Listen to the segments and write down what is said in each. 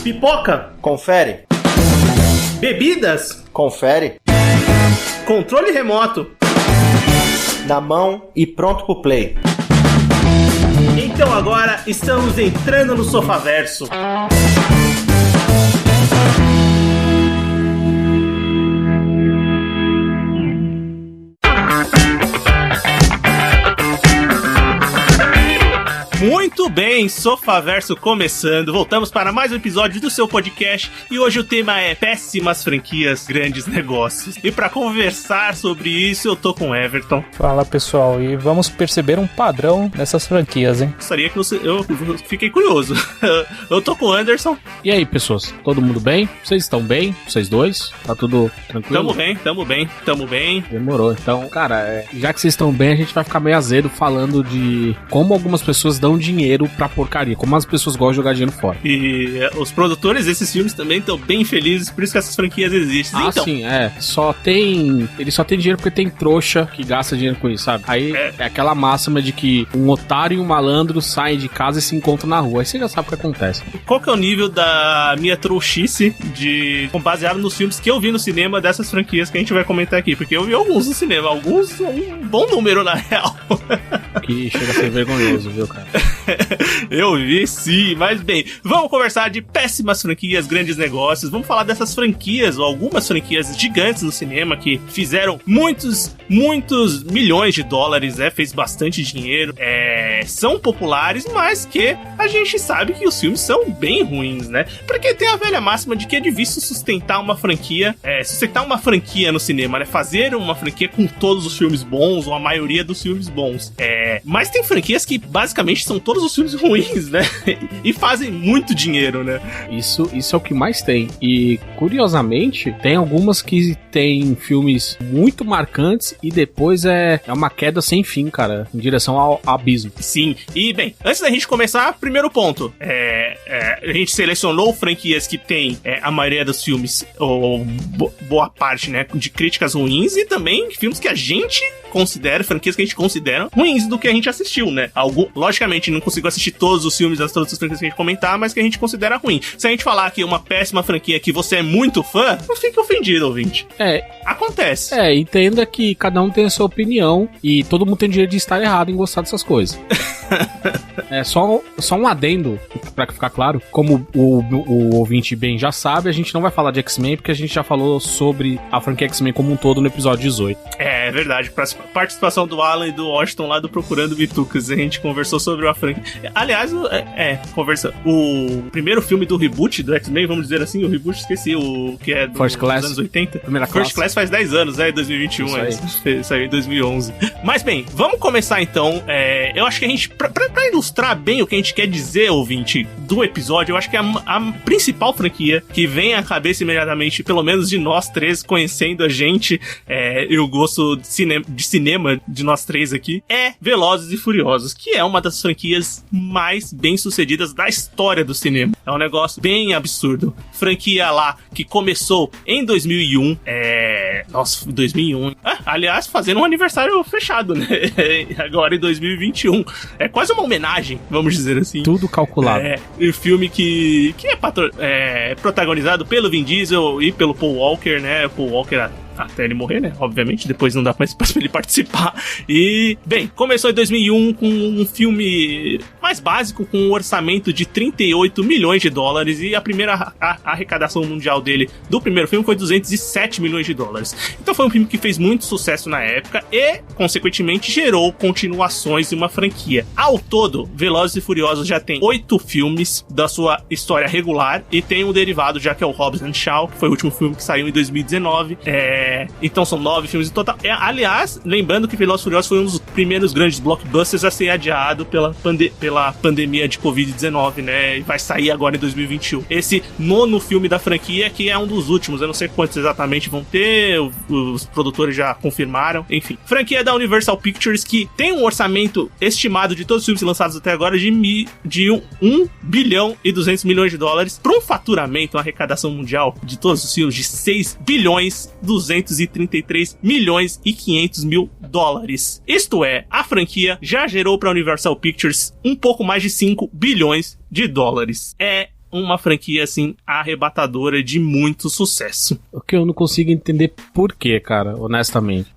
Pipoca? Confere. Bebidas? Confere. Controle remoto? Na mão e pronto pro play. Então agora estamos entrando no Sofaverso. Muito bem, Sofaverso começando. Voltamos para mais um episódio do seu podcast e hoje o tema é péssimas franquias, grandes negócios. E para conversar sobre isso, eu tô com o Everton. Fala, pessoal, e vamos perceber um padrão nessas franquias, hein? Gostaria que eu fiquei curioso. Eu tô com o Anderson. E aí, pessoas? Todo mundo bem? Vocês estão bem? Vocês dois? Tá tudo tranquilo? Tamo bem. Demorou. Então, cara, já que vocês estão bem, a gente vai ficar meio azedo falando de como algumas pessoas dão dinheiro pra porcaria, como as pessoas gostam de jogar dinheiro fora. E os produtores desses filmes também estão bem felizes, por isso que essas franquias existem. Ah, então, sim, ele só tem dinheiro porque tem trouxa que gasta dinheiro com isso, sabe? Aí é aquela máxima de que um otário e um malandro saem de casa e se encontram na rua. Aí você já sabe o que acontece. Qual que é o nível da minha trouxice baseado nos filmes que eu vi no cinema dessas franquias que a gente vai comentar aqui? Porque eu vi alguns no cinema, alguns um bom número na real. Que chega a ser vergonhoso, viu, cara? Eu vi sim, mas bem, vamos conversar de péssimas franquias, grandes negócios. Vamos falar dessas franquias, ou algumas franquias gigantes no cinema que fizeram muitos milhões de dólares, fez bastante dinheiro, são populares, mas que a gente sabe que os filmes são bem ruins, né? Porque tem a velha máxima de que é difícil sustentar uma franquia no cinema, né? Fazer uma franquia com todos os filmes bons, ou a maioria dos filmes bons. Mas tem franquias que basicamente são todos os filmes ruins, né? E fazem muito dinheiro, né? Isso é o que mais tem. E, curiosamente, tem algumas que tem filmes muito marcantes e depois é uma queda sem fim, cara, em direção ao abismo. Sim. E, bem, antes da gente começar, primeiro ponto. A gente selecionou franquias que tem a maioria dos filmes, ou boa parte, né, de críticas ruins, e também filmes que a gente considera, franquias que a gente considera ruins do que a gente assistiu, né? Logicamente, não consigo assistir todos os filmes das todas as franquias que a gente comentar, mas que a gente considera ruim. Se a gente falar aqui uma péssima franquia que você é muito fã, não fique ofendido, ouvinte. Acontece. Entenda que cada um tem a sua opinião e todo mundo tem direito de estar errado em gostar dessas coisas. Só um adendo, pra ficar claro, como o ouvinte bem já sabe, a gente não vai falar de X-Men, porque a gente já falou sobre a franquia X-Men como um todo no episódio 18. É verdade, participação do Alan e do Washington lá do Procurando Bitucas, a gente conversou sobre uma franquia. Aliás, o primeiro filme do reboot do X-Men, vamos dizer assim, o reboot, esqueci, o que é dos anos 80. First Class faz 10 anos, em 2021, saiu em 2011. Mas bem, vamos começar então. Eu acho que a gente, pra ilustrar bem o que a gente quer dizer, ouvinte, do episódio, eu acho que a principal franquia que vem à cabeça imediatamente, pelo menos de nós três, conhecendo a gente e o gosto de cinema de nós três aqui, é Velozes e Furiosos, que é uma das franquias mais bem-sucedidas da história do cinema. É um negócio bem absurdo. Franquia lá que começou em 2001. Nossa, 2001. Aliás, fazendo um aniversário fechado, né? Agora em 2021. É quase uma homenagem, vamos dizer assim. Tudo calculado. Um filme que é protagonizado pelo Vin Diesel e pelo Paul Walker, né? Paul Walker até ele morrer, né? Obviamente, depois não dá mais pra ele participar. E, bem, começou em 2001 com um filme mais básico, com um orçamento de 38 milhões de dólares, e a primeira arrecadação mundial dele, do primeiro filme, foi 207 milhões de dólares. Então foi um filme que fez muito sucesso na época e, consequentemente, gerou continuações de uma franquia. Ao todo, Velozes e Furiosos já tem 8 filmes da sua história regular, e tem um derivado, já que é o Hobbs and Shaw, que foi o último filme que saiu em 2019. Então são 9 filmes em total. Aliás, lembrando que Velozes e Furiosos foi um dos primeiros grandes blockbusters a ser adiado pela pandemia de Covid-19, né? E vai sair agora em 2021. Esse 9º filme da franquia, que é um dos últimos. Eu não sei quantos exatamente vão ter, os produtores já confirmaram. Enfim, franquia da Universal Pictures, que tem um orçamento estimado de todos os filmes lançados até agora de 1 bilhão e 200 milhões de dólares, para um faturamento, uma arrecadação mundial de todos os filmes de 6 bilhões 233 milhões e 500 mil dólares. Isto é, a franquia já gerou para a Universal Pictures um pouco mais de 5 bilhões de dólares. É uma franquia, assim, arrebatadora de muito sucesso. O que eu não consigo entender por quê, cara, honestamente.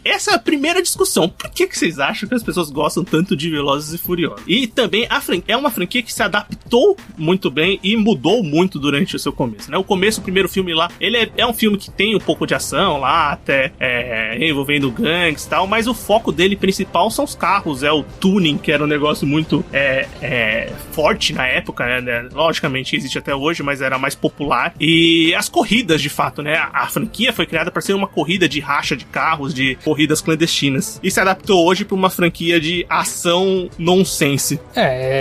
Essa é a primeira discussão. Por que vocês acham que as pessoas gostam tanto de Velozes e Furiosos? E também é uma franquia que se adaptou muito bem e mudou muito durante o seu começo, né? O primeiro filme lá, ele é um filme que tem um pouco de ação lá, até envolvendo gangues e tal, mas o foco dele principal são os carros, é o tuning, que era um negócio muito forte na época, né? Logicamente existe até hoje, mas era mais popular. E as corridas, de fato, né? A franquia foi criada para ser uma corrida de racha de carros, de corridas clandestinas. E se adaptou hoje para uma franquia de ação nonsense.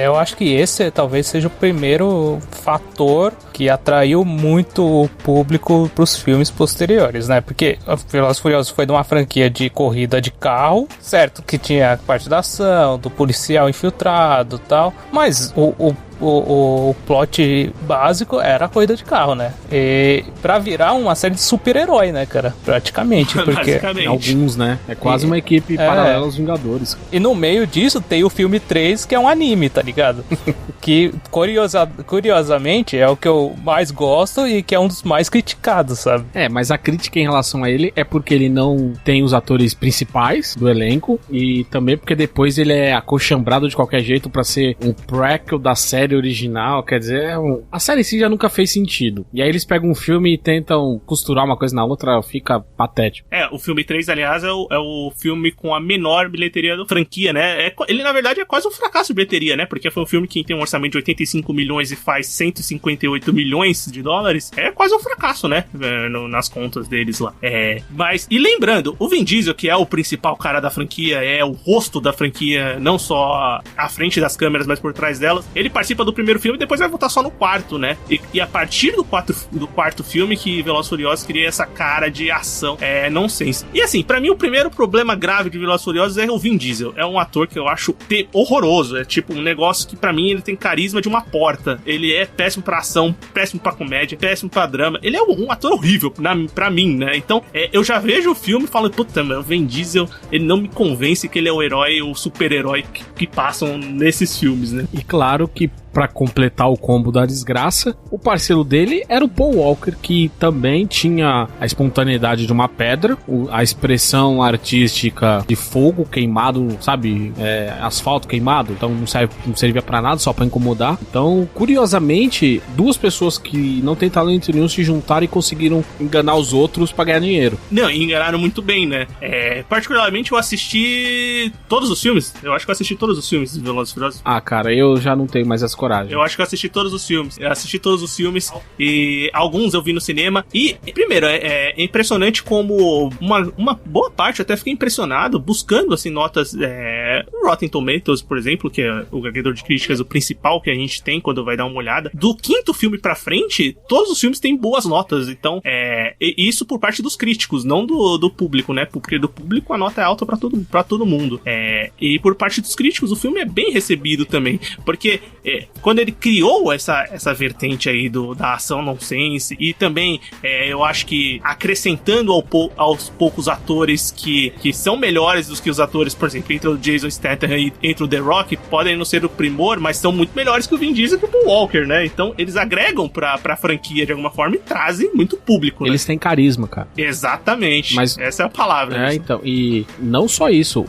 Eu acho que esse talvez seja o primeiro fator que atraiu muito o público pros filmes posteriores, né? Porque Velozes e Furiosos foi de uma franquia de corrida de carro, certo? Que tinha a parte da ação, do policial infiltrado e tal, mas o plot básico era a corrida de carro, né? E pra virar uma série de super-herói, né, cara? Praticamente. Porque alguns, né? É quase uma equipe paralela aos Vingadores. E no meio disso tem o filme 3, que é um anime, tá ligado? Que, curiosamente, é o que eu mais gosto e que é um dos mais criticados, sabe? Mas a crítica em relação a ele é porque ele não tem os atores principais do elenco e também porque depois ele é acochambrado de qualquer jeito pra ser um prequel da série original, quer dizer, a série em si já nunca fez sentido. E aí eles pegam um filme e tentam costurar uma coisa na outra, fica patético. O filme 3, aliás, é o filme com a menor bilheteria da franquia, né? Ele, na verdade, é quase um fracasso de bilheteria, né? Porque foi um filme que tem um orçamento de 85 milhões e faz 158 milhões de dólares. É quase um fracasso, né? Nas contas deles lá. Mas, e lembrando, o Vin Diesel, que é o principal cara da franquia, é o rosto da franquia, não só à frente das câmeras, mas por trás delas, ele participa do primeiro filme e depois vai voltar só no quarto, né? E a partir do quarto filme que Velozes e Furiosos cria essa cara de ação nonsense. E assim, pra mim o primeiro problema grave de Velozes e Furiosos é o Vin Diesel. É um ator que eu acho horroroso. É tipo um negócio que pra mim ele tem carisma de uma porta. Ele é péssimo pra ação, péssimo pra comédia, péssimo pra drama. Ele é um ator horrível pra mim, né? Então eu já vejo o filme e falo, puta, meu, o Vin Diesel, ele não me convence que ele é o herói, o super-herói que passam nesses filmes, né? E claro que pra completar o combo da desgraça, o parceiro dele era o Paul Walker, que também tinha a espontaneidade de uma pedra, a expressão artística de fogo queimado, sabe? Asfalto queimado, então não servia pra nada, só pra incomodar. Então, curiosamente, duas pessoas que não têm talento nenhum se juntaram e conseguiram enganar os outros pra ganhar dinheiro. Não, e enganaram muito bem, né? Particularmente eu assisti todos os filmes. Eu acho que eu assisti todos os filmes de Velozes e Furiosos. Cara, eu já não tenho mais essa coragem. Eu acho que eu assisti todos os filmes. E alguns eu vi no cinema. E primeiro, é impressionante como uma boa parte, eu até fiquei impressionado, buscando assim notas Rotten Tomatoes, por exemplo, que é o agregador de críticas, o principal que a gente tem quando vai dar uma olhada. Do quinto filme pra frente, todos os filmes têm boas notas. Então, isso por parte dos críticos, não do público, né? Porque do público a nota é alta pra todo mundo. E por parte dos críticos, o filme é bem recebido também. Porque quando ele criou essa vertente aí da ação nonsense, e também eu acho que acrescentando aos poucos atores que são melhores do que os atores, por exemplo, entre o Jason Statham e entre o The Rock, podem não ser o primor, mas são muito melhores que o Vin Diesel e que o Paul Walker, né? Então eles agregam pra franquia de alguma forma e trazem muito público, né? Eles têm carisma, cara. Exatamente. Mas essa é a palavra. Então, e não só isso,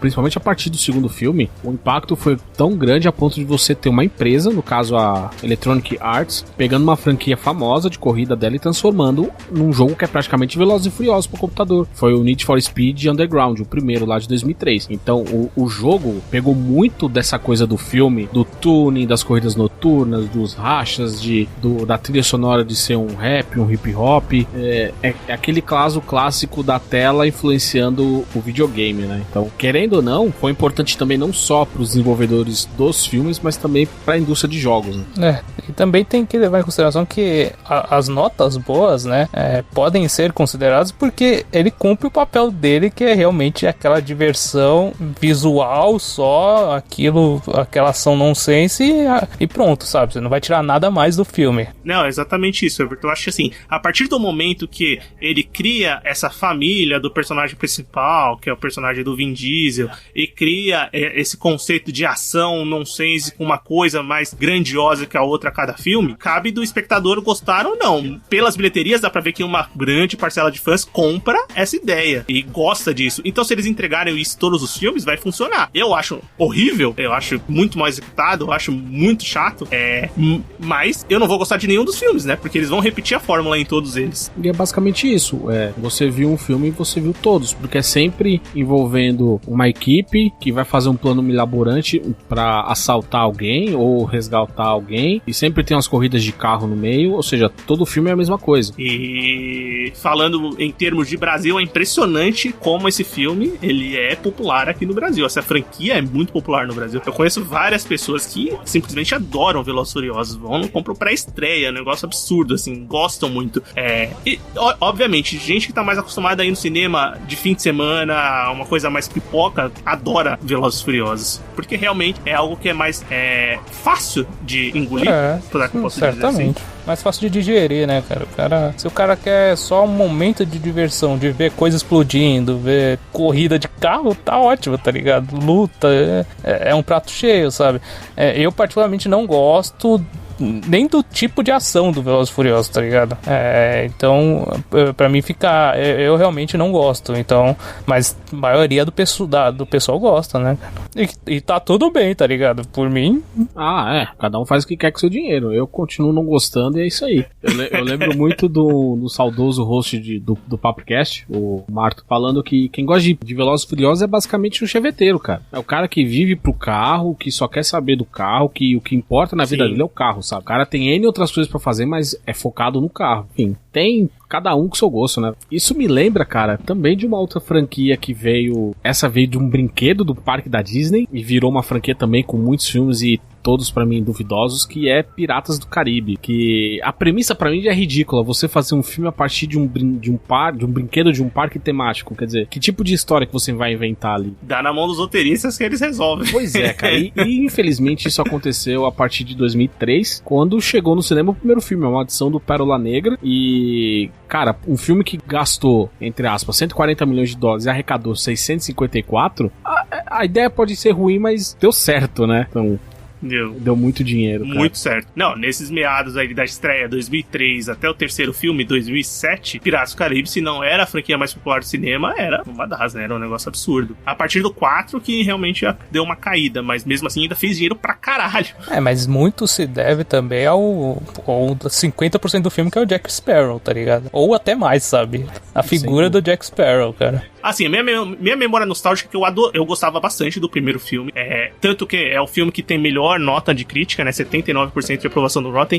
principalmente a partir do segundo filme, o impacto foi tão grande a ponto de você ter uma empresa, no caso a Electronic Arts, pegando uma franquia famosa de corrida dela e transformando num jogo que é praticamente Velozes e Furiosos pro computador. Foi o Need for Speed Underground, o primeiro lá de 2003. Então o jogo pegou muito dessa coisa do filme, do tuning, das corridas noturnas, dos rachas, da trilha sonora de ser um rap, um hip hop. É aquele caso clássico da tela influenciando o videogame, né? Então, querendo ou não, foi importante também não só pros desenvolvedores dos filmes, mas também pra indústria de jogos, né? E também tem que levar em consideração que as notas boas, né, podem ser consideradas porque ele cumpre o papel dele, que é realmente aquela diversão visual só, aquela ação nonsense e pronto, sabe? Você não vai tirar nada mais do filme. Não, exatamente isso, Everton. Eu acho que assim, a partir do momento que ele cria essa família do personagem principal, que é o personagem do Vin Diesel, e cria esse conceito de ação nonsense com uma coisa coisa mais grandiosa que a outra a cada filme, cabe do espectador gostar ou não. Pelas bilheterias dá pra ver que uma grande parcela de fãs compra essa ideia e gosta disso. Então se eles entregarem isso em todos os filmes, vai funcionar. Eu acho horrível, eu acho muito mal executado, eu acho muito chato, mas eu não vou gostar de nenhum dos filmes, né? Porque eles vão repetir a fórmula em todos eles. E é basicamente isso, você viu um filme e você viu todos, porque é sempre envolvendo uma equipe que vai fazer um plano milaborante pra assaltar alguém ou resgatar alguém, e sempre tem umas corridas de carro no meio, ou seja, todo filme é a mesma coisa. E falando em termos de Brasil, é impressionante como esse filme, ele é popular aqui no Brasil. Essa franquia é muito popular no Brasil. Eu conheço várias pessoas que simplesmente adoram Velozes e Furiosos, vão, compram pra estreia, é um negócio absurdo, assim, gostam muito. E, obviamente, gente que tá mais acostumada a ir no cinema de fim de semana, uma coisa mais pipoca, adora Velozes e Furiosos, porque realmente é algo que é mais fácil de engolir, certamente. Mais fácil de digerir, né, cara? Se o cara quer só um momento de diversão, de ver coisa explodindo, ver corrida de carro, tá ótimo, tá ligado? Luta, é um prato cheio, sabe? Eu particularmente não gosto nem do tipo de ação do Velozes e Furiosos, tá ligado? Então, pra mim fica... Eu realmente não gosto, então... Mas a maioria do pessoal gosta, né? E tá tudo bem, tá ligado? Por mim... Cada um faz o que quer com o seu dinheiro. Eu continuo não gostando e é isso aí. Eu lembro muito do saudoso host do PapoCast, o Marto, falando que quem gosta de Velozes e Furiosos é basicamente um cheveteiro, cara. É o cara que vive pro carro, que só quer saber do carro, que o que importa na vida dele é o carro, sabe? O cara tem N outras coisas pra fazer, mas é focado no carro. Enfim, tem cada um com seu gosto, né? Isso me lembra, cara, também de uma outra franquia que veio... Essa veio de um brinquedo do parque da Disney e virou uma franquia também com muitos filmes e todos pra mim duvidosos, que é Piratas do Caribe, que a premissa pra mim é ridícula, você fazer um filme a partir de um brinquedo de um parque temático, quer dizer, que tipo de história que você vai inventar ali? Dá na mão dos roteiristas que eles resolvem. Pois é, cara, e infelizmente isso aconteceu a partir de 2003, quando chegou no cinema o primeiro filme, A Maldição do Pérola Negra, e... Cara, um filme que gastou, entre aspas, 140 milhões de dólares e arrecadou 654, a ideia pode ser ruim, mas deu certo, né? Então... Deu muito dinheiro, cara. Muito certo. Não, nesses meados aí da estreia, 2003 até o terceiro filme, 2007, Piratas do Caribe, se não era a franquia mais popular do cinema, era uma das, né? Era um negócio absurdo. A partir do 4 que realmente deu uma caída, mas mesmo assim ainda fez dinheiro pra caralho. Mas muito se deve também ao 50% do filme que é o Jack Sparrow, tá ligado? Ou até mais, sabe? A figura do Jack Sparrow, cara. Assim, a minha memória nostálgica é que eu gostava bastante do primeiro filme. Tanto que é o filme que tem melhor nota de crítica, né? 79% de aprovação do Rotten,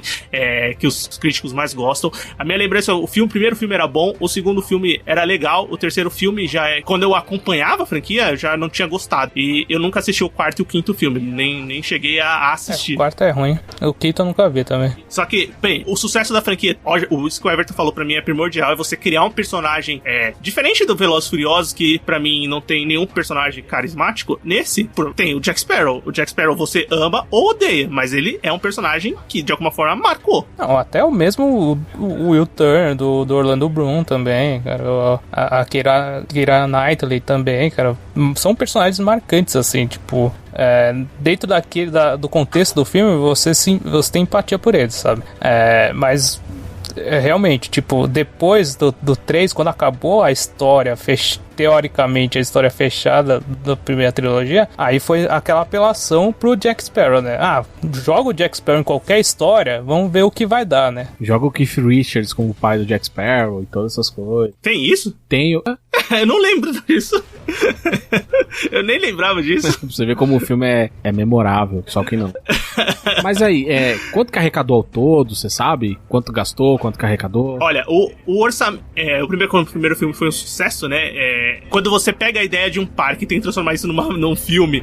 que os críticos mais gostam. A minha lembrança, o primeiro filme era bom, o segundo filme era legal, o terceiro filme quando eu acompanhava a franquia, eu já não tinha gostado. E eu nunca assisti o quarto e o quinto filme, nem cheguei a assistir. O quarto é ruim, o quinto eu nunca vi também. Só que, bem, o sucesso da franquia, o que o Everton falou pra mim é primordial, é você criar um personagem diferente do Velozes e Furiosos, que pra mim não tem nenhum personagem carismático. Nesse, tem o Jack Sparrow. O Jack Sparrow você ama ou odeia, mas ele é um personagem que de alguma forma marcou. Não, até o mesmo o Will Turner do Orlando Bloom também, cara. A Keira Knightley também, cara. São personagens marcantes, assim, tipo... dentro do contexto do filme, você tem empatia por eles, sabe? Mas... realmente, tipo, depois do 3, quando acabou a história, teoricamente a história fechada da primeira trilogia, aí foi aquela apelação pro Jack Sparrow, né? Joga o Jack Sparrow em qualquer história, vamos ver o que vai dar, né? Joga o Keith Richards como o pai do Jack Sparrow e todas essas coisas. Tem isso? Tenho. Eu não lembro disso. Eu nem lembrava disso. Você vê como o filme é memorável, só que não. Mas aí, quanto que arrecadou ao todo, você sabe? Quanto gastou, quanto que arrecadou? Olha, o orçamento... o primeiro filme foi um sucesso, né? Quando você pega a ideia de um parque e tem que transformar isso num filme,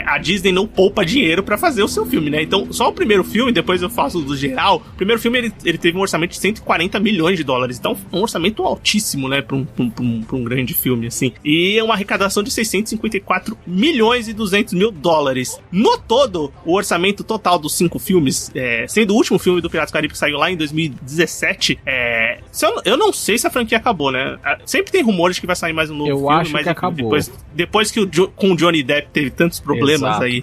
a Disney não poupa dinheiro pra fazer o seu filme, né? Então, só o primeiro filme, depois eu faço do geral. O primeiro filme, ele teve um orçamento de 140 milhões de dólares. Então, um orçamento altíssimo, né? Pra um grande filme, assim. E é uma arrecadação de 654 milhões e 200 mil dólares. No todo, o orçamento total dos 5 filmes, sendo o último filme do Piratas do Caribe que saiu lá em 2017, Eu não sei se a franquia acabou, né? Sempre tem rumores de que vai sair mais um novo filme, acho mas que acabou. Depois que com o Johnny Depp teve tantos problemas. Exato. Aí,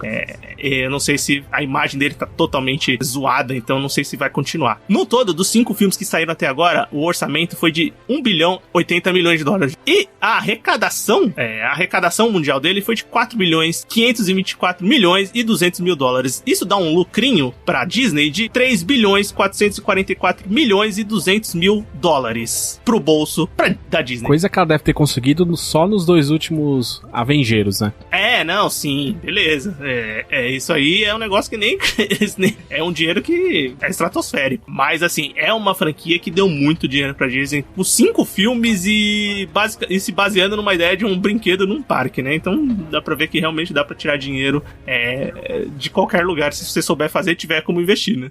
eu não sei se a imagem dele tá totalmente zoada, então não sei se vai continuar. No todo, dos 5 filmes que saíram até agora, o orçamento foi de 1 bilhão 80 milhões de dólares. E a arrecadação mundial dele foi de 4 bilhões 524 milhões e 200 mil dólares. Isso dá um lucrinho pra Disney de 3 bilhões 444 milhões e 200 mil dólares pro bolso da Disney. Coisa que ela deve ter conseguido só nos 2 últimos Avengeiros, né? Não, sim, beleza. Isso aí é um negócio que nem é um dinheiro que é estratosférico. Mas, assim, é uma franquia que deu muito dinheiro pra Disney. Os 5 filmes e se baseando numa ideia de um brinquedo num parque, né? Então, dá pra ver que realmente dá pra tirar dinheiro de qualquer lugar, se você souber fazer e tiver como investir, né?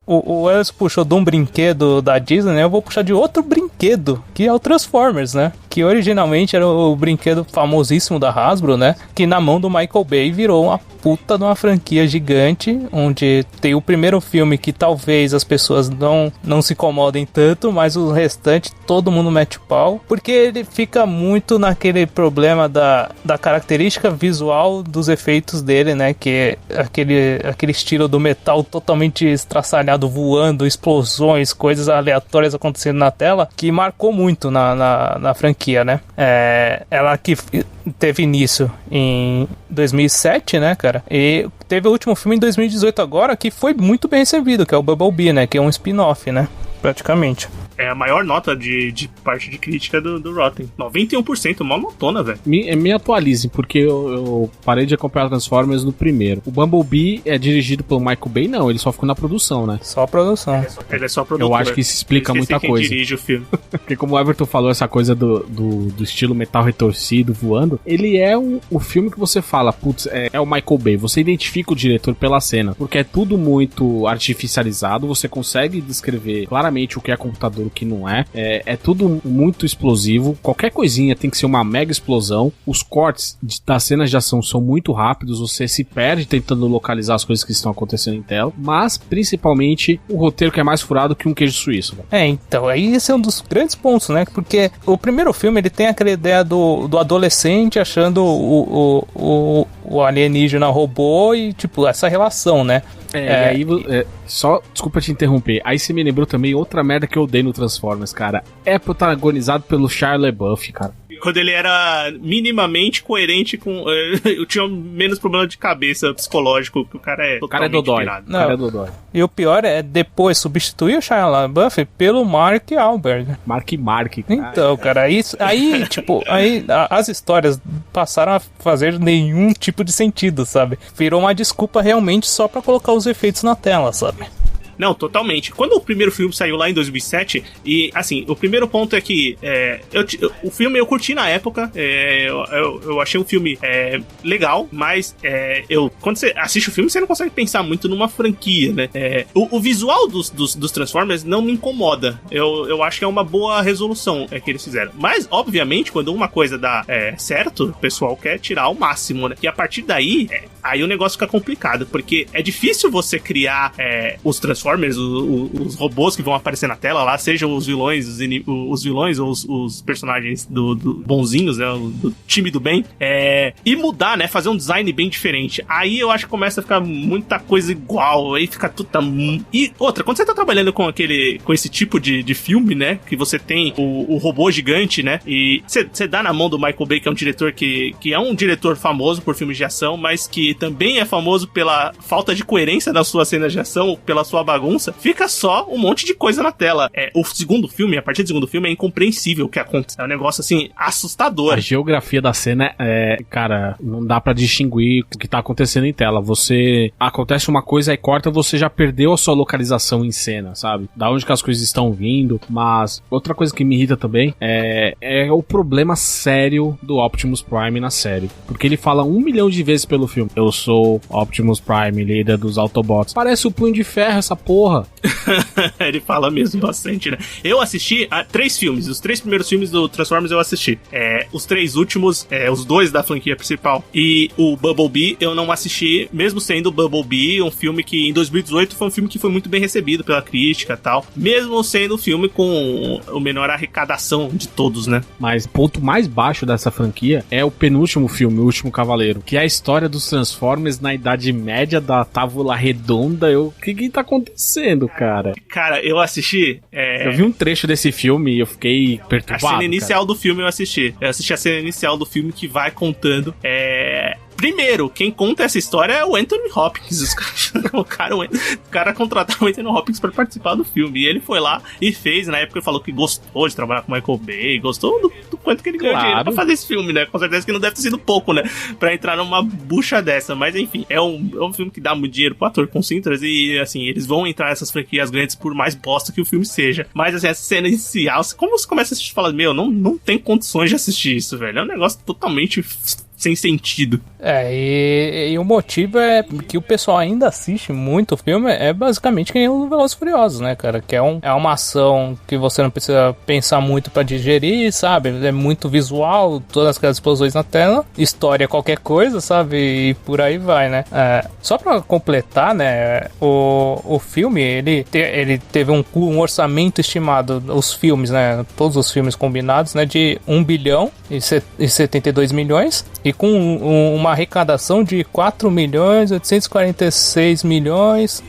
O Elcio puxou de um brinquedo da Disney, né? Eu vou puxar de outro brinquedo, que é o Transformers, né? Que originalmente era o brinquedo famosíssimo da Hasbro, né? Que na mão do Michael Bay virou uma puta de uma franquia gigante, onde tem o primeiro filme que talvez as pessoas não se incomodem tanto, mas o restante todo mundo mete pau, porque ele fica muito naquele problema da característica visual dos efeitos dele, né? Que é aquele estilo do metal totalmente estraçalhado, voando, explosões, coisas aleatórias acontecendo na tela, que marcou muito na franquia, né? Ela que teve início em 2007, né, cara? E teve o último filme em 2018 agora, que foi muito bem recebido, que é o Bumblebee, né? Que é um spin-off, né? Praticamente. É a maior nota de parte de crítica do Rotten. 91%, mó notona, velho. Me atualize, porque eu parei de acompanhar Transformers no primeiro. O Bumblebee é dirigido pelo Michael Bay? Não, ele só ficou na produção, né? Só a produção. Ele é só produtor. Eu acho que isso explica muita coisa. Quem dirige o filme. Porque como o Everton falou, essa coisa do estilo metal retorcido, voando, ele é o filme que você fala, putz, é o Michael Bay. Você identifica o diretor pela cena, porque é tudo muito artificializado, você consegue descrever claramente o que é computador, o que não é. É tudo muito explosivo. Qualquer coisinha tem que ser uma mega explosão. Os cortes das cenas de ação são muito rápidos. Você se perde tentando localizar as coisas que estão acontecendo em tela. Mas, principalmente, o roteiro que é mais furado que um queijo suíço. Então, aí esse é um dos grandes pontos, né? Porque o primeiro filme, ele tem aquela ideia do adolescente achando o alienígena robô e, tipo, essa relação, né? E aí, só, desculpa te interromper, aí você me lembrou também outra merda que eu odeio no Transformers, cara. É protagonizado pelo Shia LaBeouf, cara. Quando ele era minimamente coerente com... eu tinha menos problema de cabeça psicológico, que o cara é dodói. Não, o cara é dodói. E o pior é depois substituir o Shia LaBeouf pelo Mark Wahlberg. Mark, cara. Então, cara, aí tipo, as histórias passaram a fazer nenhum tipo de sentido, sabe? Virou uma desculpa realmente só pra colocar os efeitos na tela, sabe? Não, totalmente. Quando o primeiro filme saiu lá em 2007, e assim, o primeiro ponto é que o filme eu curti na época, eu achei um filme legal, mas quando você assiste o filme, você não consegue pensar muito numa franquia, né? O visual dos Transformers não me incomoda. Eu acho que é uma boa resolução que eles fizeram. Mas, obviamente, quando uma coisa dá certo, o pessoal quer tirar o máximo, né? E a partir daí, aí o negócio fica complicado, porque é difícil você criar os Transformers, os robôs que vão aparecer na tela lá, sejam os vilões, os vilões ou os personagens do bonzinhos, né, do time do bem, e mudar, né, fazer um design bem diferente. Aí eu acho que começa a ficar muita coisa igual, aí fica tudo... E outra, quando você tá trabalhando com esse tipo de filme, né, que você tem o robô gigante, né, e você dá na mão do Michael Bay, que é um diretor que é um diretor famoso por filmes de ação, mas que também é famoso pela falta de coerência das suas cenas de ação, pela sua bagunça, fica só um monte de coisa na tela. O segundo filme, a partir do segundo filme, é incompreensível o que acontece. É um negócio, assim, assustador. A geografia da cena cara, não dá pra distinguir o que tá acontecendo em tela. Acontece uma coisa e corta, você já perdeu a sua localização em cena, sabe? Da onde que as coisas estão vindo. Mas outra coisa que me irrita também é o problema sério do Optimus Prime na série. Porque ele fala 1 milhão de vezes pelo filme: eu sou Optimus Prime, líder dos Autobots. Parece o Punho de Ferro essa porra. Ele fala mesmo bastante, né? Eu assisti a 3 filmes. Os 3 primeiros filmes do Transformers eu assisti. Os 3 últimos, os 2 da franquia principal e o Bumblebee eu não assisti, mesmo sendo o Bumblebee um filme que em 2018 foi um filme que foi muito bem recebido pela crítica e tal. Mesmo sendo um filme com o menor arrecadação de todos, né? Mas o ponto mais baixo dessa franquia é o penúltimo filme, O Último Cavaleiro, que é a história dos Transformers na Idade Média da Távola Redonda. O que tá acontecendo, cara? Cara, eu assisti... Eu vi um trecho desse filme e eu fiquei perturbado. A cena inicial do filme eu assisti. Eu assisti a cena inicial do filme que vai contando... Primeiro, quem conta essa história é o Anthony Hopkins. O cara contrataram o Anthony Hopkins pra participar do filme. E ele foi lá e fez. Na época ele falou que gostou de trabalhar com o Michael Bay. Gostou do quanto que ele ganhou dinheiro pra fazer esse filme, né? Com certeza que não deve ter sido pouco, né? Pra entrar numa bucha dessa. Mas enfim, é um filme que dá muito dinheiro pro ator com Sintra. E assim, eles vão entrar nessas franquias grandes por mais bosta que o filme seja. Mas assim, essa cena inicial, como você começa a assistir e fala, meu, não tem condições de assistir isso, velho. É um negócio totalmente... sem sentido. E o motivo é que o pessoal ainda assiste muito o filme, é basicamente que nem o Velozes e Furiosos, né, cara? Que é uma ação que você não precisa pensar muito pra digerir, sabe? É muito visual, todas aquelas explosões na tela, história qualquer coisa, sabe? E por aí vai, né? Só pra completar, né, o filme, ele teve um orçamento estimado, os filmes, né, todos os filmes combinados, né, de 1 bilhão e 72 milhões, e com uma arrecadação de 4 bilhões 846 milhões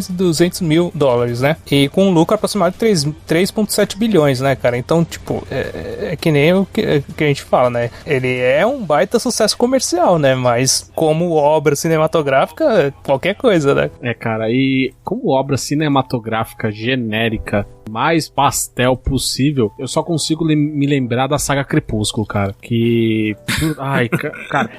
e 200 mil dólares, né? E com um lucro aproximado de 3,7 bilhões, né, cara? Então, tipo, é que nem o que a gente fala, né? Ele é um baita sucesso comercial, né? Mas como obra cinematográfica, qualquer coisa, né? Cara, e como obra cinematográfica genérica, mais pastel possível, eu só consigo me lembrar da saga Crepúsculo, cara. Que... Ai, cara...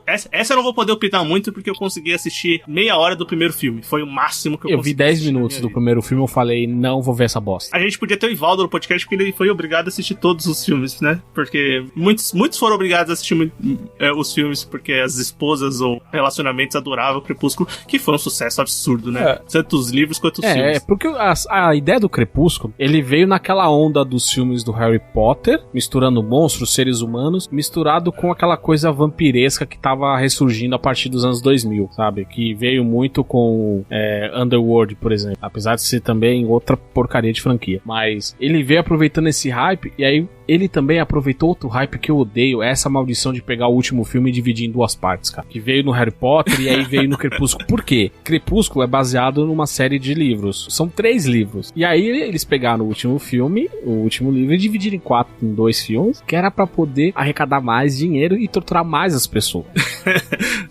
Essa eu não vou poder optar muito, porque eu consegui assistir meia hora do primeiro filme. Foi o máximo que eu consegui. Vi 10 minutos do primeiro filme, eu falei, não vou ver essa bosta. A gente podia ter o Ivaldo no podcast, porque ele foi obrigado a assistir todos os filmes, né? Porque muitos foram obrigados a assistir os filmes, porque as esposas ou relacionamentos adoravam o Crepúsculo, que foi um sucesso absurdo, né? Tanto os livros quanto os filmes. Porque a ideia do Crepúsculo, ele veio naquela onda dos filmes do Harry Potter, misturando monstros, seres humanos, misturado com aquela coisa vampiresca que tava ressurgindo a partir dos anos 2000, sabe? Que veio muito com Underworld, por exemplo. Apesar de ser também outra porcaria de franquia. Mas ele veio aproveitando esse hype, e aí ele também aproveitou outro hype que eu odeio, essa maldição de pegar o último filme e dividir em 2 partes, cara. Que veio no Harry Potter e aí veio no Crepúsculo. Por quê? Crepúsculo é baseado numa série de livros. São 3 livros. E aí eles pegaram o último filme, o último livro, e dividiram em 2 filmes, que era pra poder arrecadar mais dinheiro e torturar mais as pessoas.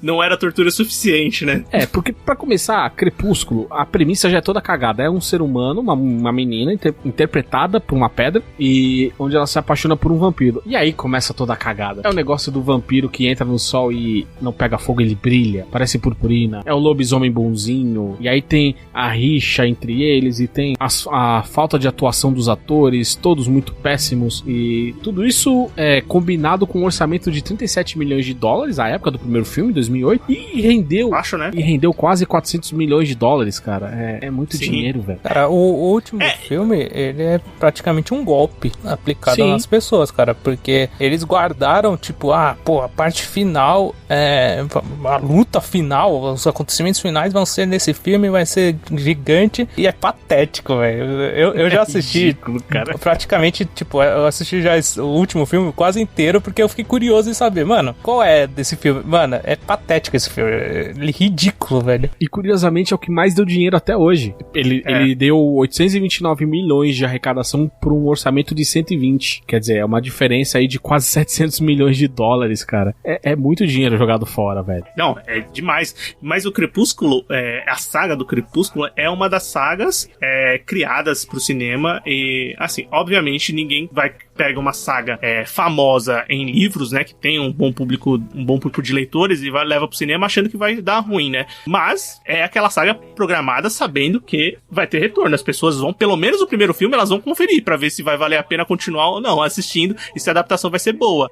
Não era tortura suficiente, né? Porque pra começar, Crepúsculo, a premissa já é toda cagada. É um ser humano, uma menina interpretada por uma pedra, e onde ela se apaixona por um vampiro. E aí começa toda a cagada. É o negócio do vampiro que entra no sol e não pega fogo, ele brilha, parece purpurina. É o lobisomem bonzinho. E aí tem a rixa entre eles, e tem a falta de atuação dos atores, todos muito péssimos. E tudo isso é combinado com um orçamento de 37 milhões de dólares, à época do primeiro filme, 2008, e rendeu... Acho, né? E rendeu quase 400 milhões de dólares, cara. É muito dinheiro, velho. Cara, o último filme, ele é praticamente um golpe aplicado nas pessoas, cara, porque eles guardaram, tipo, a parte final, a luta final, os acontecimentos finais vão ser nesse filme, vai ser gigante, e é patético, velho. Eu já assisti, ridículo, cara. Praticamente, tipo, eu assisti já o último filme quase inteiro, porque eu fiquei curioso em saber, mano, qual é desse filme? Mano, é patético esse filme, é ridículo, velho. E curiosamente é o que mais deu dinheiro até hoje. Ele deu 829 milhões de arrecadação por um orçamento de 120, quer dizer, é uma diferença aí de quase 700 milhões de dólares, cara. É muito dinheiro jogado fora, velho. Não, é demais. Mas o Crepúsculo, a saga do Crepúsculo é uma das sagas criadas pro cinema e, assim, obviamente ninguém vai pega uma saga famosa em livros, né, que tem um bom público de leitores e leva pro cinema achando que vai dar ruim, né? Mas é aquela saga programada sabendo que vai ter retorno. As pessoas vão, pelo menos o primeiro filme, elas vão conferir pra ver se vai valer a pena continuar ou não assistindo e se a adaptação vai ser boa.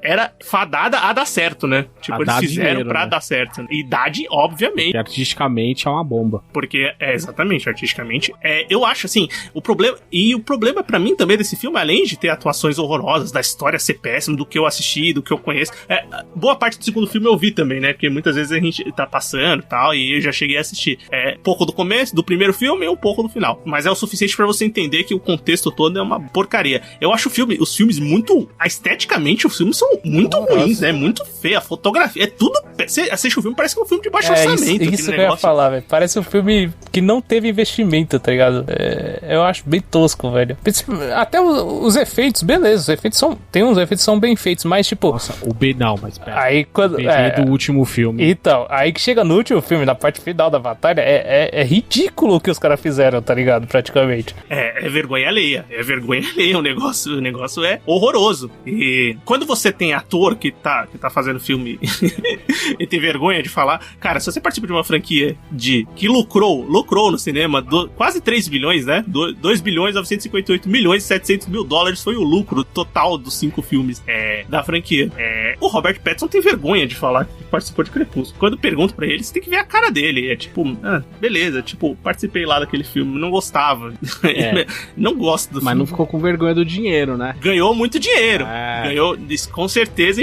Era fadada a dar certo, né? Tipo, eles fizeram dinheiro, pra dar certo. E idade, obviamente. Porque artisticamente é uma bomba. Porque, exatamente, artisticamente. Eu acho, assim, o problema pra mim também desse filme, além de ter atuações horrorosas, da história ser péssima, do que eu assisti, do que eu conheço, boa parte do segundo filme eu vi também, né? Porque muitas vezes a gente tá passando e tal, e eu já cheguei a assistir. Pouco do começo, do primeiro filme e um pouco do final. Mas é o suficiente pra você entender que o contexto todo é uma porcaria. Eu acho os filmes muito... Esteticamente, os filmes são muito ruins, né? Muito feio. A fotografia, é tudo... Você assiste o filme, parece que é um filme de baixo orçamento. Isso que eu ia falar, velho. Parece um filme que não teve investimento, tá ligado? Eu acho bem tosco, velho. Até os efeitos, beleza. Os efeitos tem uns efeitos que são bem feitos, mas tipo... Nossa, o B não, mas pera. Aí quando... do último filme. Então, aí que chega no último filme, na parte final da batalha, é ridículo o que os caras fizeram, tá ligado? Praticamente. É vergonha alheia. É vergonha alheia. O negócio é horroroso. E quando você tem ator que tá fazendo filme e tem vergonha de falar, cara, se você participa de uma franquia que lucrou no cinema quase 3 bilhões, né? 2 bilhões 958 milhões e 700 mil dólares foi o lucro total dos 5 filmes da franquia. O Robert Pattinson tem vergonha de falar que participou de Crepúsculo. Quando pergunto pra ele, você tem que ver a cara dele. É tipo, beleza, tipo, participei lá daquele filme, não gostava. Não gosto do filme. Mas não ficou com vergonha do dinheiro, né? Ganhou muito dinheiro. Ganhou, com certeza,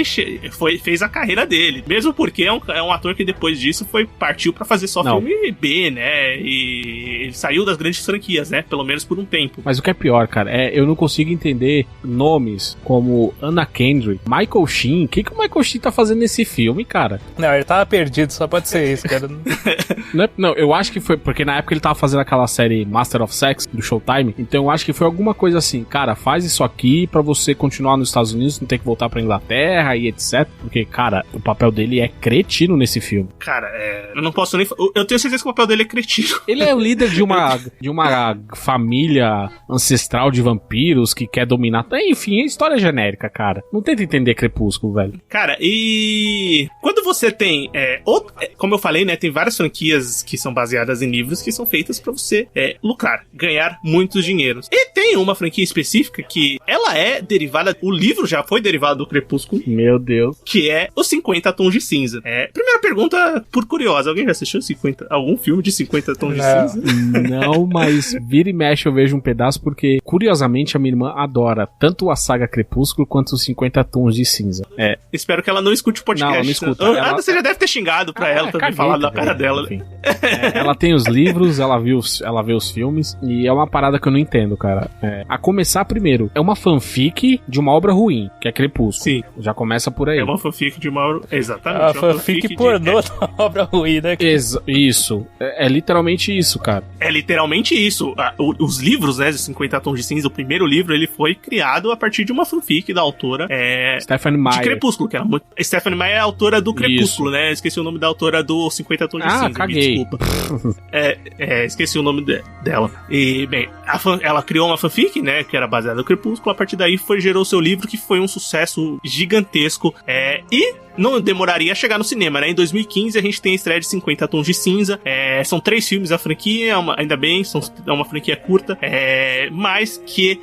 fez a carreira dele. Mesmo porque é um ator que depois disso partiu pra fazer só filme B, né? E ele saiu das grandes franquias, né? Pelo menos por um tempo. Mas o que é pior, cara, eu não consigo entender nomes como Anna Kendrick, Michael Sheen. O que o Michael Sheen tá fazendo nesse filme, cara? Não, ele tava perdido, só pode ser isso, cara. Não, eu acho que foi porque na época ele tava fazendo aquela série Master of Sex do Showtime, então eu acho que foi alguma coisa assim, cara, faz isso aqui pra você continuar nos Estados Unidos, não ter que voltar pra Inglaterra e etc. Porque, cara, o papel dele é cretino nesse filme. Cara, eu não posso nem... Eu tenho certeza que o papel dele é cretino. Ele é o líder de uma família ancestral de vampiros que quer dominar... Enfim, é história genérica, cara. Não tenta entender Crepúsculo, velho. Cara, e... Quando você tem... como eu falei, né, tem várias franquias que são baseadas em livros que são feitas pra você lucrar, ganhar muitos dinheiros. E tem uma franquia específica que ela é derivada... O livro já foi derivado do Crepúsculo. Meu Deus. Que é Os 50 Tons de Cinza. Primeira pergunta, por curiosa, alguém já assistiu algum filme de 50 Tons de Cinza? Não, mas vira e mexe eu vejo um pedaço porque, curiosamente, a minha irmã adora tanto a saga Crepúsculo quanto os 50 Tons de Cinza. Espero que ela não escute o podcast. Não, ela não escuta. Você já deve ter xingado pra ela também, falado da cara dela. Enfim. Ela tem os livros, ela vê os filmes, e é uma parada que eu não entendo, cara. A começar primeiro, é uma fanfic de uma obra ruim, que é Crepúsculo. Sim. Já começa por aí. É uma fanfic de uma obra... Exatamente. É uma fanfic pornô de uma obra ruim, né? Isso. É literalmente isso, cara. É literalmente isso. Os livros, né, de 50 Tons de Cinza, o primeiro livro, ele foi criado a partir de uma fanfic da autora Stephenie Meyer. De Crepúsculo, que era muito... Stephenie Meyer é a autora do Crepúsculo, né? Esqueci o nome da autora do 50 Tons de Cinza. Caguei. Me desculpa. Esqueci o nome dela. E, bem, ela criou uma fanfic, né, que era baseada no Crepúsculo. A partir daí gerou seu livro, que foi um sucesso gigantesco. E não demoraria a chegar no cinema, né? Em 2015 a gente tem a estreia de 50 Tons de Cinza. São 3 filmes da franquia, ainda bem, é uma franquia curta, mas que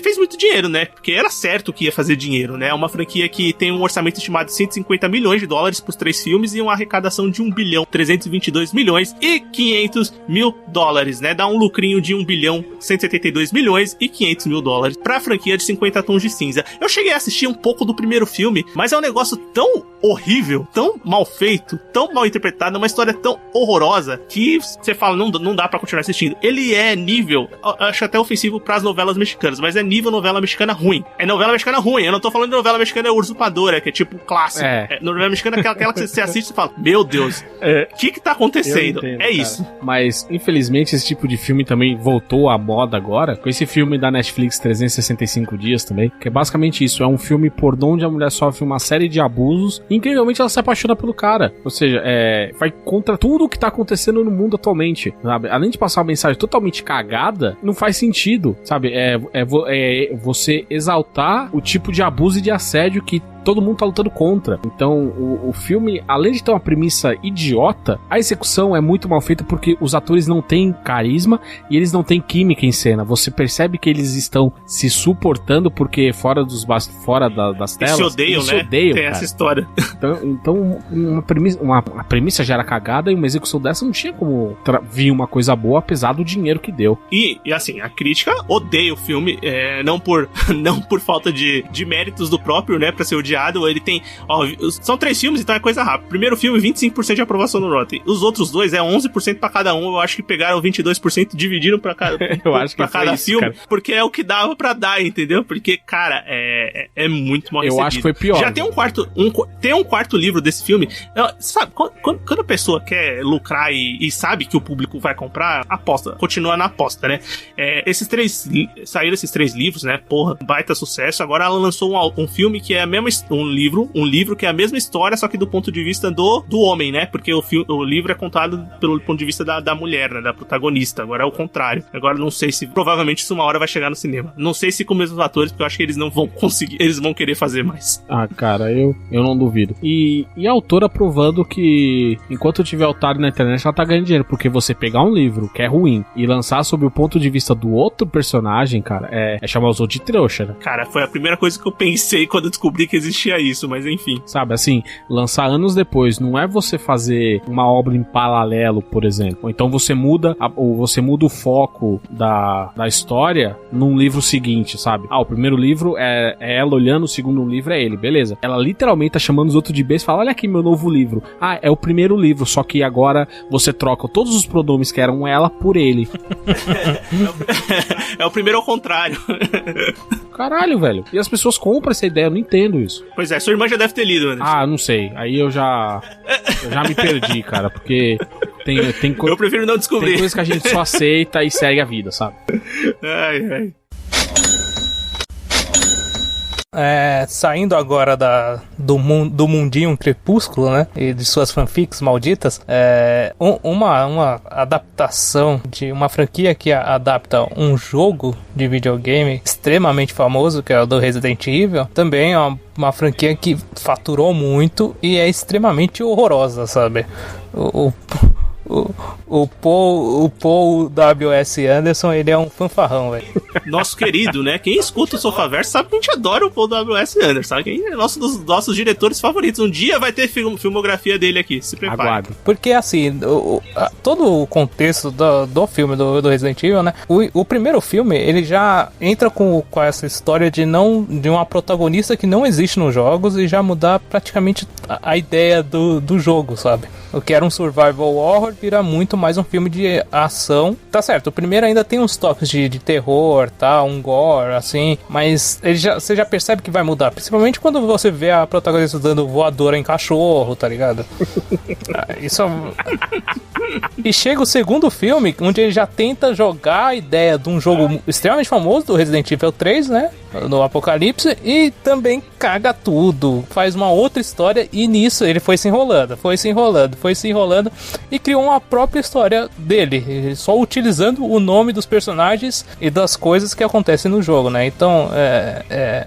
fez muito dinheiro, né? Porque era certo que ia fazer dinheiro, né? É uma franquia que tem um orçamento estimado de 150 milhões de dólares pros 3 filmes e uma arrecadação de 1 bilhão 322 milhões e 500 mil dólares, né? Dá um lucrinho de 1 bilhão 172 milhões e 500 mil dólares pra franquia de 50 Tons de Cinza. Eu cheguei a assistir um pouco do primeiro filme, mas é um negócio tão horrível, tão mal feito, tão mal interpretado, uma história tão horrorosa que você fala, não dá pra continuar assistindo. Ele é nível, acho até ofensivo pras novelas mexicanas, mas é nível novela mexicana ruim. É novela mexicana ruim, eu não tô falando de novela mexicana usurpadora, que é tipo clássico. Novela mexicana é aquela que você assiste e fala, meu Deus, o que tá acontecendo? Entendo, isso. Mas, infelizmente, esse tipo de filme também voltou à moda agora, com esse filme da Netflix 365 Dias também, que é basicamente isso, é um filme pornô onde a mulher sofre uma série de abusos E, incrivelmente ela se apaixona pelo cara. Ou seja, vai contra tudo o que tá acontecendo no mundo atualmente, sabe? Além de passar uma mensagem totalmente cagada, não faz sentido, sabe? Você exaltar o tipo de abuso e de assédio que todo mundo tá lutando contra. Então, o filme, além de ter uma premissa idiota, a execução é muito mal feita porque os atores não têm carisma e eles não têm química em cena. Você percebe que eles estão se suportando porque fora das telas... Eles se odeiam, né? Tem cara. essa história. Então uma premissa já era cagada e uma execução dessa não tinha como vir uma coisa boa, apesar do dinheiro que deu. E assim, a crítica odeia o filme, não por falta de méritos do próprio, né, pra ser odiado. Ele tem, são 3 filmes, então é coisa rápida. Primeiro filme, 25% de aprovação no Rotten. Os outros dois é 11% pra cada um. Eu acho que pegaram 22%, dividiram pra cada, pra cada isso, filme, cara. porque é o que dava pra dar, entendeu? Porque, cara, é muito mal recebido. Eu acho que foi pior. Já tem um quarto livro desse filme. Sabe, quando a pessoa quer lucrar e sabe que o público vai comprar, aposta, continua na aposta, né? Saíram esses 3 livros, né? Porra, baita sucesso. Agora ela lançou um filme que é a mesma um livro que é a mesma história, só que do ponto de vista do homem, né? Porque o livro é contado pelo ponto de vista da mulher, né? Da protagonista. Agora é o contrário. Agora não sei se, provavelmente isso uma hora vai chegar no cinema. Não sei se com os mesmos atores, porque eu acho que eles não vão conseguir, eles vão querer fazer mais. Ah, cara, eu não duvido. E a autora provando que enquanto tiver otário na internet, ela tá ganhando dinheiro, porque você pegar um livro que é ruim e lançar sob o ponto de vista do outro personagem, cara, é chamar os outros de trouxa, né? Cara, foi a primeira coisa que eu pensei quando eu descobri que existia isso, mas enfim. Sabe, assim, lançar anos depois não é você fazer uma obra em paralelo, por exemplo. Ou então você muda o foco da história num livro seguinte, sabe? O primeiro livro é ela olhando, o segundo livro é ele, beleza. Ela literalmente tá chamando os outros de besta e fala, olha aqui meu novo livro. É o primeiro livro, só que agora você troca todos os pronomes que eram ela por ele. É o primeiro ao contrário. Caralho, velho. E as pessoas compram essa ideia, eu não entendo isso. Pois é, sua irmã já deve ter lido, Anderson. Não sei. Aí eu já me perdi, cara, porque tem eu prefiro não descobrir. Tem coisas que a gente só aceita e segue a vida, sabe? Ai. Saindo agora do mundinho crepúsculo, né? E de suas fanfics malditas, uma adaptação de uma franquia que adapta um jogo de videogame extremamente famoso, que é o do Resident Evil, também é uma franquia que faturou muito e é extremamente horrorosa, sabe? O Paul W.S. Anderson, ele é um fanfarrão, velho. Nosso querido, né? Quem escuta o Sofaverso sabe que a gente adora o Paul W.S. Anderson, sabe? Quem é dos nossos diretores favoritos. Um dia vai ter filmografia dele aqui, se prepare. Aguardo. Porque, assim, todo o contexto do filme do Resident Evil, né? O primeiro filme, ele já entra com essa história de uma protagonista que não existe nos jogos e já mudar praticamente a ideia do jogo, sabe? O que era um survival horror vira muito mais um filme de ação. Tá certo, o primeiro ainda tem uns toques de terror, tá? Um gore, assim. Mas você já percebe que vai mudar. Principalmente quando você vê a protagonista dando voadora em cachorro, tá ligado? Isso é... E chega o segundo filme, onde ele já tenta jogar a ideia de um jogo extremamente famoso, do Resident Evil 3, né? No Apocalipse, e também caga tudo, faz uma outra história, e nisso ele foi se enrolando e criou uma própria história dele, só utilizando o nome dos personagens e das coisas que acontecem no jogo, né? Então,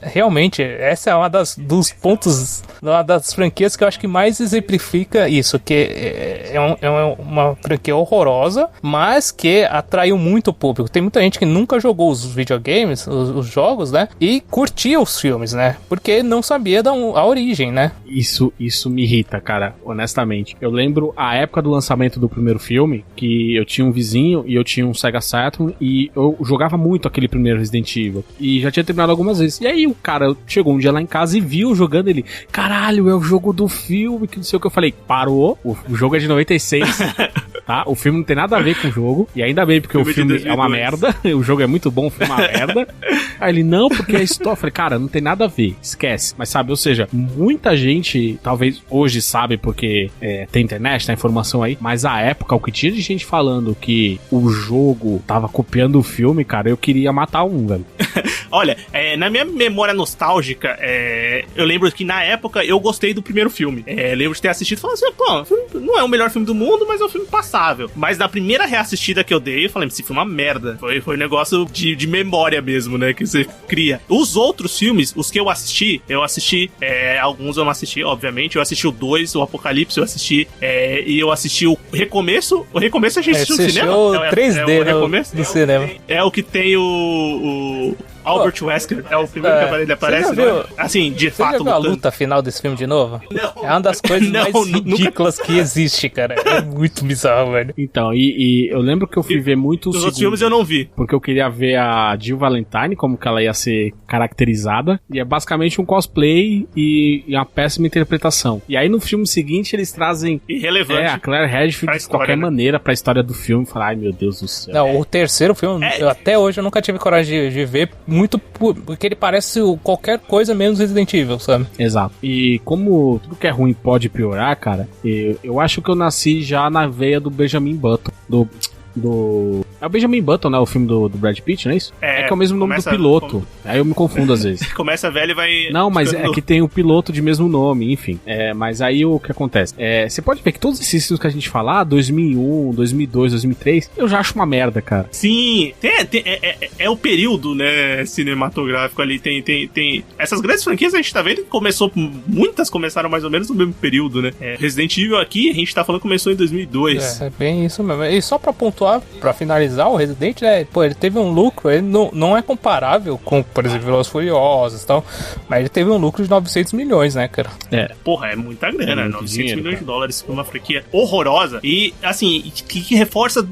realmente, essa é uma das franquias que eu acho que mais exemplifica isso, que é uma franquia horrorosa, mas que atraiu muito o público. Tem muita gente que nunca jogou os videogames, os jogos, né? E curtia os filmes, né? Porque não sabia a origem, né? Isso me irrita, cara, honestamente. Eu lembro a época do lançamento do primeiro filme, que eu tinha um vizinho e eu tinha um Sega Saturn e eu jogava muito aquele primeiro Resident Evil. E já tinha terminado algumas vezes. E aí o cara chegou um dia lá em casa e viu jogando ele. Caralho, é o jogo do filme, que não sei o que. Eu falei, parou, o jogo é de 96. Tá? O filme não tem nada a ver com o jogo. E ainda bem, porque o filme é uma merda. O jogo é muito bom, o filme é uma merda. Aí ele, não, porque a história... Eu falei, cara, não tem nada a ver, esquece. Mas sabe, ou seja, muita gente, talvez hoje sabe, porque tem internet, tem informação aí, mas à época, o que tinha de gente falando que o jogo tava copiando o filme, cara, eu queria matar um, velho. Olha, na minha memória nostálgica, eu lembro que na época eu gostei do primeiro filme. Lembro de ter assistido e falando assim, pô, o filme não é o melhor filme do mundo, mas é um filme passável. Mas na primeira reassistida que eu dei, eu falei, esse filme é uma merda. Foi um negócio de memória mesmo, né, que você cria. Os outros filmes, os que eu assisti, alguns eu não assisti, obviamente. Eu assisti o 2, o Apocalipse, eu assisti, e eu assisti o Recomeço. O Recomeço a gente assistiu no cinema? O 3D do cinema. É o que tem o Albert Wesker, é o primeiro que ele aparece, viu, assim, de você fato. Já viu a luta final desse filme de novo? Não. É uma das coisas mais ridículas que existe, cara. É muito bizarro, velho. Então, e eu lembro que eu fui ver muitos Os outros filmes eu não vi. Porque eu queria ver a Jill Valentine, como que ela ia ser caracterizada. E é basicamente um cosplay e uma péssima interpretação. E aí no filme seguinte eles trazem irrelevante a Claire Redfield de qualquer maneira pra história do filme. Falar, ai meu Deus do céu. Não, o terceiro filme, até hoje eu nunca tive coragem de ver, muito porque ele parece qualquer coisa menos Resident Evil, sabe? Exato. E como tudo que é ruim pode piorar, cara, eu acho que eu nasci já na veia do Benjamin Button. É o Benjamin Button, né? O filme do Brad Pitt, não é isso? É que é o mesmo nome do piloto. Aí eu me confundo às vezes. Começa velho e vai... Não, mas é que tem o piloto de mesmo nome, enfim. Mas aí o que acontece? Você pode ver que todos esses filmes que a gente fala, 2001, 2002, 2003, eu já acho uma merda, cara. Sim, é o período, né, cinematográfico ali. Tem essas grandes franquias a gente tá vendo que muitas começaram mais ou menos no mesmo período, né? Resident Evil aqui, a gente tá falando que começou em 2002. É bem isso mesmo. E só pra pontuar, pra finalizar, o Resident, né, pô, ele teve um lucro, ele não é comparável com, por exemplo, Velozes e Furiosos e tal, mas ele teve um lucro de 900 milhões, né, cara? Porra, é muita grana, 900 dinheiro, milhões de dólares pra uma franquia horrorosa e, assim, que reforça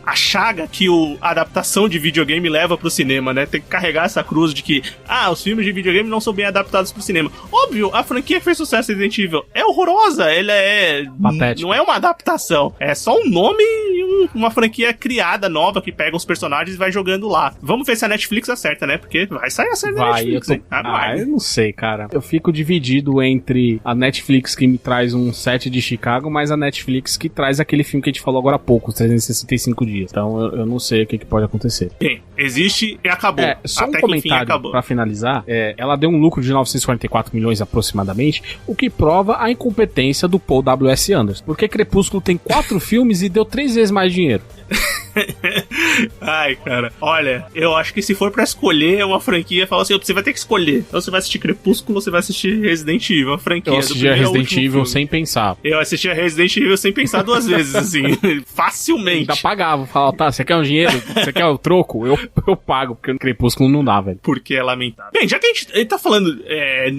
a chaga que a adaptação de videogame leva pro cinema, né? Tem que carregar essa cruz de que, os filmes de videogame não são bem adaptados pro cinema. Óbvio, a franquia que fez sucesso Resident Evil é horrorosa, ela patética. Não é uma adaptação, é só um nome e uma franquia criada, nova, que pega os personagens e vai jogando lá. Vamos ver se a Netflix acerta, né? Porque vai sair a série da Netflix, hein? Eu não sei, cara. Eu fico dividido entre a Netflix que me traz um set de Chicago, mas a Netflix que traz aquele filme que a gente falou agora há pouco, os 365 dias. Então eu não sei o que pode acontecer. Bem, existe e acabou. Só um comentário pra finalizar. Ela deu um lucro de 944 milhões aproximadamente, o que prova a incompetência do Paul W.S. Anderson. Porque Crepúsculo tem 4 filmes e deu 3 vezes mais dinheiro. Ai, cara, olha, eu acho que se for pra escolher uma franquia, fala assim, você vai ter que escolher. Então você vai assistir Crepúsculo ou você vai assistir Resident Evil, a franquia. Eu assistia Resident Evil sem pensar. Eu assistia Resident Evil sem pensar 2 vezes, assim, facilmente. Ainda pagava, falava, tá, você quer um dinheiro? Você quer o troco? Eu pago, porque no Crepúsculo não dá, velho. Porque é lamentável. Bem, já que a gente tá falando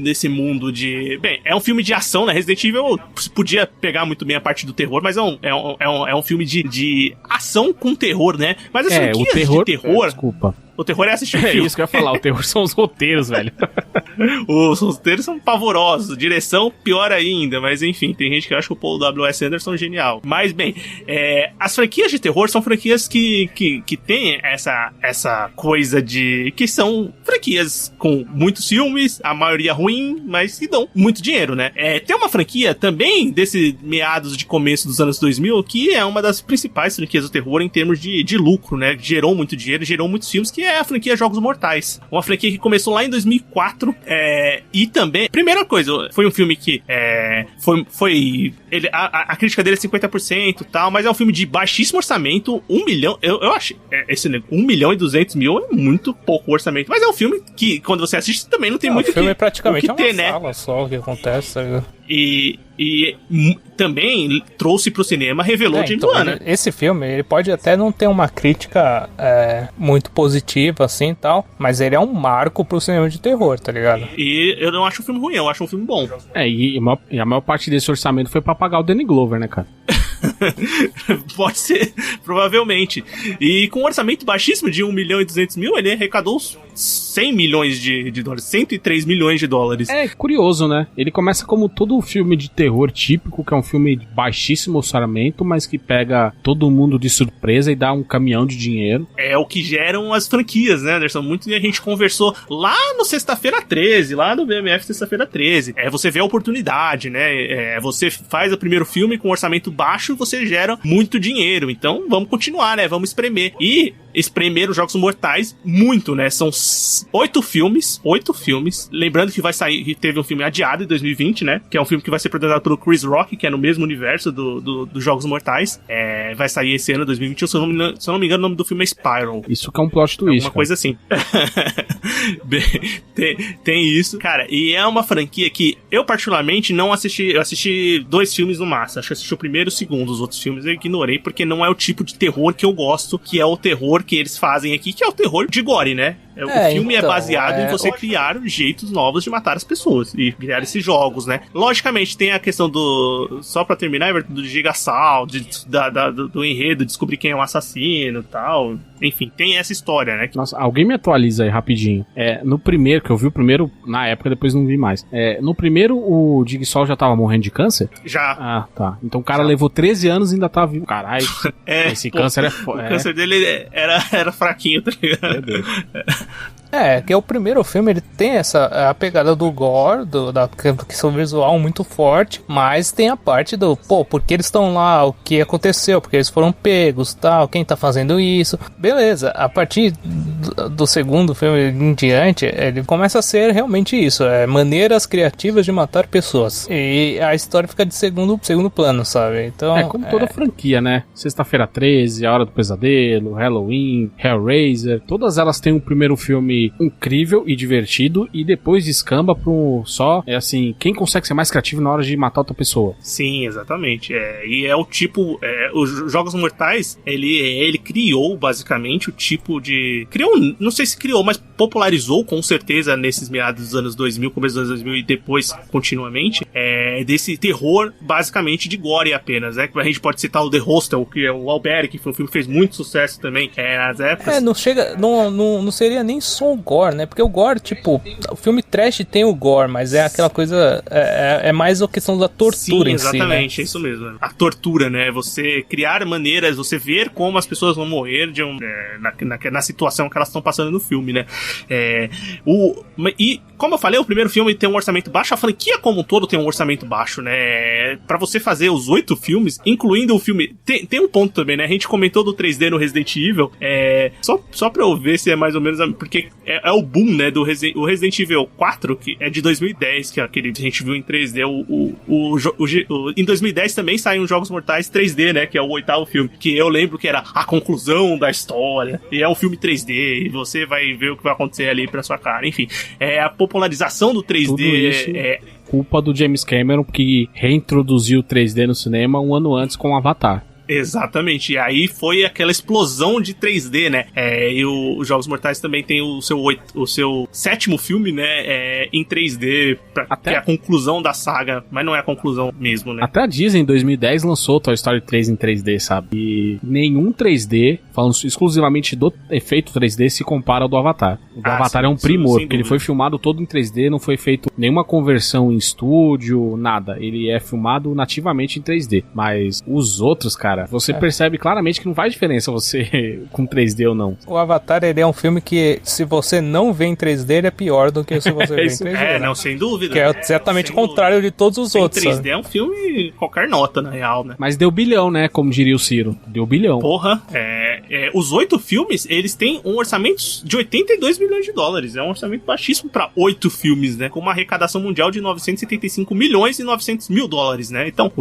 desse mundo de... Bem, é um filme de ação, né? Resident Evil podia pegar muito bem a parte do terror, mas é um filme de ação com terror, né? Mas as franquias o terror, de terror... Desculpa. O terror é assistir o filme. É isso que eu ia falar, o terror são os roteiros, velho. Os roteiros são pavorosos, direção pior ainda, mas enfim, tem gente que acha que o Paul W.S. Anderson é genial. Mas bem, as franquias de terror são franquias que têm essa coisa de... que são franquias com muitos filmes, a maioria ruim, mas que dão muito dinheiro, né? Tem uma franquia também desse meados de começo dos anos 2000 que é uma das principais franquias do terror em termos de lucro, né? Gerou muito dinheiro, gerou muitos filmes, que é a franquia Jogos Mortais. Uma franquia que começou lá em 2004 e também, primeira coisa, foi um filme que a crítica dele é 50% e tal, mas é um filme de baixíssimo orçamento, 1 milhão, eu achei, 1 milhão e 200 mil é muito pouco orçamento, mas é um filme que, quando você assiste, também não tem muito o filme é praticamente o que ter, né? Sala só o que acontece, sabe? E também trouxe pro cinema, revelou James Wan, né? Esse filme, ele pode até não ter uma crítica muito positiva, assim, tal, mas ele é um marco pro cinema de terror, tá ligado? E eu não acho um filme ruim, eu acho um filme bom. E a maior parte desse orçamento foi pra pagar o Danny Glover, né, cara? Pode ser, provavelmente. E com um orçamento baixíssimo de 1 milhão e 200 mil, ele arrecadou 100 milhões de dólares, 103 milhões de dólares. É curioso, né? Ele começa como todo filme de terror típico, que é um filme de baixíssimo orçamento, mas que pega todo mundo de surpresa e dá um caminhão de dinheiro. É o que geram as franquias, né, Anderson? Muito a gente conversou lá no Sexta-feira 13, lá no BMF Sexta-feira 13. Você vê a oportunidade, né? Você faz o primeiro filme com orçamento baixo, você você gera muito dinheiro. Então, vamos continuar, né? Vamos espremer. E espremer os Jogos Mortais muito, né? São 8 filmes. Lembrando que vai sair, que teve um filme adiado em 2020, né? Que é um filme que vai ser protagonizado pelo Chris Rock, que é no mesmo universo dos Jogos Mortais. Vai sair esse ano, 2021. Se eu não me engano, o nome do filme é Spiral. Isso que é um plot twist. Uma coisa assim. tem isso. Cara, e é uma franquia que eu particularmente não assisti. Eu assisti 2 filmes no máximo. Acho que assisti o primeiro e o segundo. Os outros filmes eu ignorei, porque não é o tipo de terror que eu gosto, que é o terror que eles fazem aqui, que é o terror de gore, né? O filme é baseado em você criar jeitos novos de matar as pessoas e criar esses jogos, né? Logicamente, tem a questão do... Só pra terminar, do gigasal, do enredo, descobrir quem é o assassino e tal. Enfim, tem essa história, né? Nossa, alguém me atualiza aí rapidinho. No primeiro, que eu vi o primeiro na época, depois não vi mais. No primeiro, o Jigsaw já tava morrendo de câncer? Já. Ah, tá. Então o cara levou 13 anos e ainda tava vivo. Caralho, esse câncer é foda. O câncer dele era fraquinho, tá ligado? Meu Deus. Que é o primeiro filme, ele tem a pegada do gore, da questão visual muito forte, mas tem a parte do, porque eles estão lá, o que aconteceu, porque eles foram pegos, tal, quem tá fazendo isso, beleza. A partir do segundo filme em diante, ele começa a ser realmente isso, maneiras criativas de matar pessoas, e a história fica de segundo plano, sabe? Então, como toda franquia, né? Sexta-feira 13, A Hora do Pesadelo, Halloween, Hellraiser, todas elas têm um primeiro filme incrível e divertido e depois descamba pro quem consegue ser mais criativo na hora de matar outra pessoa. Sim, exatamente. E é o tipo, os Jogos Mortais, ele criou basicamente o tipo de... não sei se criou, mas popularizou com certeza nesses meados dos anos 2000, começo dos anos 2000 e depois continuamente, desse terror basicamente de gore apenas, né? A gente pode citar o The Hostel, que é o Alberic, que foi um filme que fez muito sucesso também nas épocas. Não seria nem só o gore, né? Porque o gore, tipo, o filme trash tem o gore, mas é aquela coisa, é mais a questão da tortura. Sim, em exatamente, si, né? É isso mesmo. A tortura, né? Você criar maneiras, você ver como as pessoas vão morrer na situação que elas estão passando no filme, né? E, como eu falei, o primeiro filme tem um orçamento baixo, a franquia como um todo tem um orçamento baixo, né? Pra você fazer os 8 filmes, incluindo o filme... Tem um ponto também, né? A gente comentou do 3D no Resident Evil, só pra eu ver se é mais ou menos... Porque é o boom, né, o Resident Evil 4, que é de 2010, que é aquele que a gente viu em 3D. Em 2010 também saem os Jogos Mortais 3D, né, que é o 8º filme, que eu lembro que era a conclusão da história, e é um filme 3D, e você vai ver o que vai acontecer ali pra sua cara. Enfim, a popularização do 3D... Tudo isso culpa do James Cameron, que reintroduziu o 3D no cinema um ano antes com o Avatar. Exatamente, e aí foi aquela explosão de 3D, né? E os Jogos Mortais também tem o seu 7º filme, né? Em 3D, que é a conclusão da saga, mas não é a conclusão mesmo, né? Até a Disney em 2010 lançou Toy Story 3 em 3D, sabe? E nenhum 3D, falando exclusivamente do efeito 3D, se compara ao do Avatar. O do Avatar é um primor, porque ele foi filmado todo em 3D, não foi feito nenhuma conversão em estúdio, nada. Ele é filmado nativamente em 3D. Mas os outros, cara, você percebe claramente que não faz diferença você com 3D ou não. O Avatar, ele é um filme que, se você não vê em 3D, ele é pior do que se você vê em 3D. Né? Não, sem dúvida. Que é exatamente o contrário de todos os outros. 3D é um filme qualquer nota, na real, né? Mas deu bilhão, né? Como diria o Ciro. Deu bilhão. Porra, os 8 filmes, eles têm um orçamento de 82 milhões de dólares. É um orçamento baixíssimo pra 8 filmes, né? Com uma arrecadação mundial de 975 milhões e 900 mil dólares, né? Então,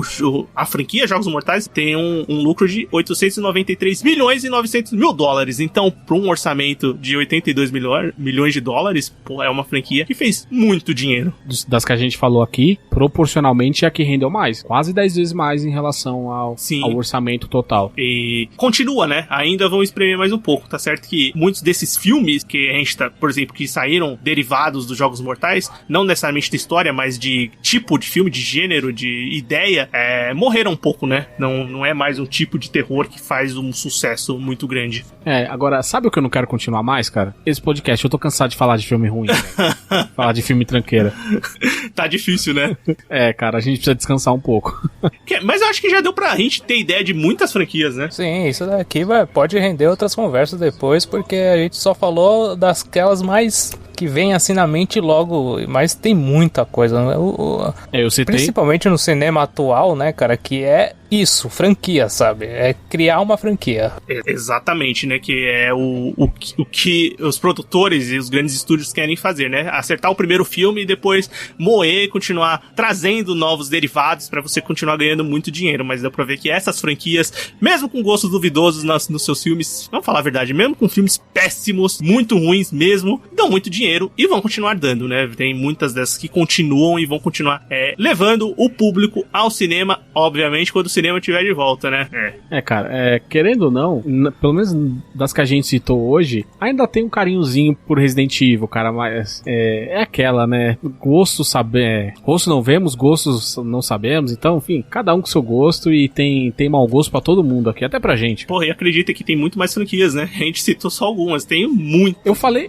a franquia Jogos Mortais tem um lucro de 893 milhões e 900 mil dólares. Então, para um orçamento de 82 milhões de dólares, é uma franquia que fez muito dinheiro. Das que a gente falou aqui, proporcionalmente é a que rendeu mais. Quase 10 vezes mais em relação ao orçamento total. E continua, né? Ainda vão espremer mais um pouco. Tá certo que muitos desses filmes que a gente tá, por exemplo, que saíram derivados dos Jogos Mortais, não necessariamente da história, mas de tipo de filme, de gênero, de ideia, morreram um pouco, né? Não é mais um tipo de terror que faz um sucesso muito grande. Agora, sabe o que eu não quero continuar mais, cara? Esse podcast, eu tô cansado de falar de filme ruim, falar de filme tranqueira. Tá difícil, né? Cara, a gente precisa descansar um pouco. Mas eu acho que já deu pra gente ter ideia de muitas franquias, né? Sim, isso daqui pode render outras conversas depois, porque a gente só falou daquelas mais que vem assim na mente logo, mas tem muita coisa, né? Eu citei... Principalmente no cinema atual, né, cara, que é isso, franquia, sabe? É criar uma franquia. Exatamente, né? Que é o que os produtores e os grandes estúdios querem fazer, né? Acertar o primeiro filme e depois moer, continuar trazendo novos derivados pra você continuar ganhando muito dinheiro. Mas dá pra ver que essas franquias, mesmo com gostos duvidosos nos seus filmes, vamos falar a verdade, mesmo com filmes péssimos, muito ruins mesmo, dão muito dinheiro e vão continuar dando, né? Tem muitas dessas que continuam e vão continuar levando o público ao cinema, obviamente, quando o cinema estiver de volta, né? Cara, querendo ou não, pelo menos das que a gente citou hoje, ainda tem um carinhozinho por Resident Evil, cara, mas é aquela, né? Gosto não vemos, gostos não sabemos, então, enfim, cada um com seu gosto e tem mau gosto pra todo mundo aqui, até pra gente. Porra, e acredita que tem muito mais franquias, né? A gente citou só algumas, tem muito. Eu falei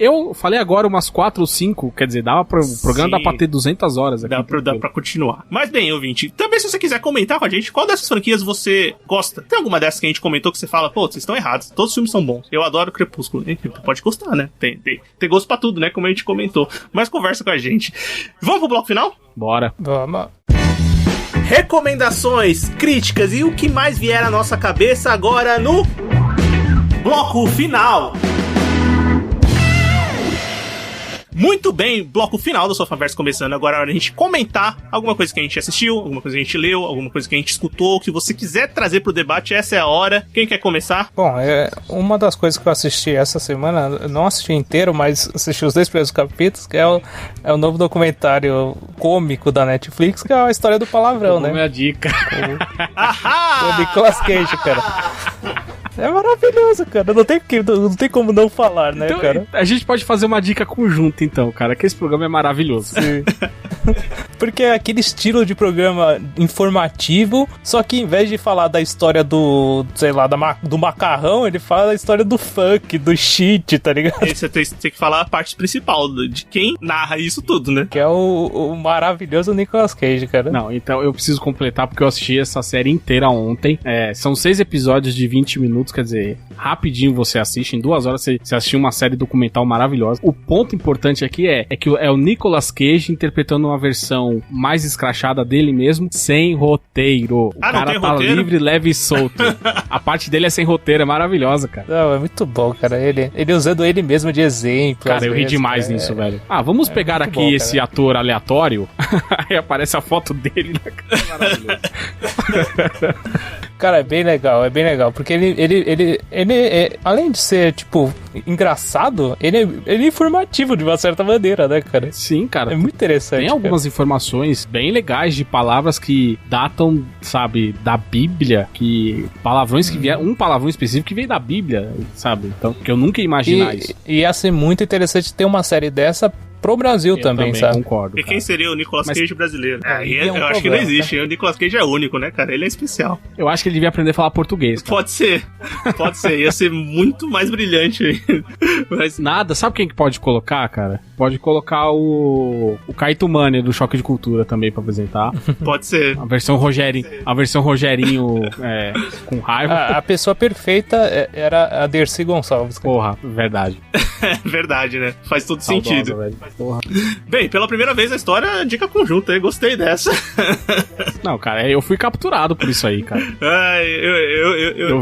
agora umas 4 ou 5, quer dizer, o programa dá pra ter 200 horas aqui. Dá pra continuar. Mas bem, ouvinte, também se você quiser comentar com a gente, qual dessas franquias você gosta? Tem alguma dessas que a gente comentou que você fala, pô, vocês estão errados, todos os filmes são bons. Eu adoro Crepúsculo. Pode gostar, né? Tem gosto pra tudo, né? Como a gente comentou. Mas conversa com a gente. Vamos pro bloco final? Bora. Vamos. Recomendações, críticas e o que mais vier à nossa cabeça agora no bloco final. Muito bem, bloco final do Sofaverso começando. Agora é hora de a gente comentar alguma coisa que a gente assistiu, alguma coisa que a gente leu, alguma coisa que a gente escutou, que você quiser trazer pro debate, essa é a hora. Quem quer começar? Bom, uma das coisas que eu assisti essa semana, eu não assisti inteiro, mas assisti os 2 primeiros capítulos, que é o novo documentário cômico da Netflix, que é a história do palavrão, né? Minha dica. O Nicolas Cage, cara. É maravilhoso, cara. Não tem como não falar, né, então, cara? A gente pode fazer uma dica conjunta, então, cara, que esse programa é maravilhoso. Sim. Porque é aquele estilo de programa informativo, só que em vez de falar da história do, sei lá, do macarrão, ele fala da história do funk, do shit, tá ligado? Você tem que falar a parte principal, de quem narra isso tudo, né? Que é o maravilhoso Nicolas Cage, cara. Não, então eu preciso completar porque eu assisti essa série inteira ontem. São 6 episódios de 20 minutos, quer dizer, rapidinho você assiste, em 2 horas você assistiu uma série documental maravilhosa. O ponto importante aqui é que é o Nicolas Cage interpretando uma versão mais escrachada dele mesmo, sem roteiro. O cara tá roteiro? Livre, leve e solto. A parte dele é sem roteiro, é maravilhosa, cara. Não, é muito bom, cara. Ele usando ele mesmo de exemplo. Cara, eu ri demais nisso, velho. Vamos pegar aqui bom, esse ator aleatório. Aí aparece a foto dele na cara. Maravilhoso. Cara, é bem legal, porque ele além de ser, tipo, engraçado, ele é informativo de uma certa maneira, né, cara? Sim, cara. É muito interessante. Tem algumas informações bem legais de palavras que datam, sabe, da Bíblia, que palavrões que vieram, um palavrão específico que veio da Bíblia, sabe? Então, que eu nunca ia imaginar isso. E ia ser muito interessante ter uma série dessa pro Brasil também, sabe? Concordo. E quem seria o Nicolas Cage brasileiro? Eu acho que não existe. O Nicolas Cage é único, né, cara? Ele é especial. Eu acho que ele devia aprender a falar português, cara. Pode ser. Ia ser muito mais brilhante. Mas nada. Sabe quem que pode colocar, cara? Pode colocar o Kaito Mane do Choque de Cultura também pra apresentar. Pode ser. A versão Rogerinho com raiva. A pessoa perfeita era a Dercy Gonçalves. Porra, verdade. Verdade, né? Faz todo Saudosa, sentido. Velho. Porra. Bem, pela primeira vez na história, dica conjunta, eu gostei dessa. Não, cara, eu fui capturado por isso aí, cara. Eu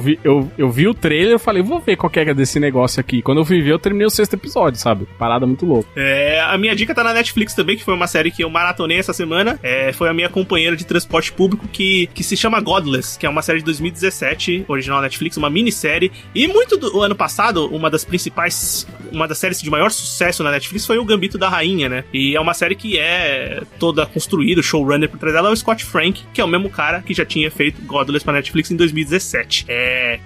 Eu vi o trailer e falei, vou ver qual que é desse negócio aqui. Quando eu fui ver, eu terminei o 6º episódio, sabe? Parada muito louca. A minha dica tá na Netflix também, que foi uma série que eu maratonei essa semana. Foi a minha companheira de transporte público que se chama Godless, que é uma série de 2017, original Netflix, uma minissérie. E muito do ano passado, uma das séries de maior sucesso na Netflix foi o Gambito da Rainha, né? E é uma série que é toda construída, o showrunner por trás dela é o Scott Frank, que é o mesmo cara que já tinha feito Godless pra Netflix em 2017.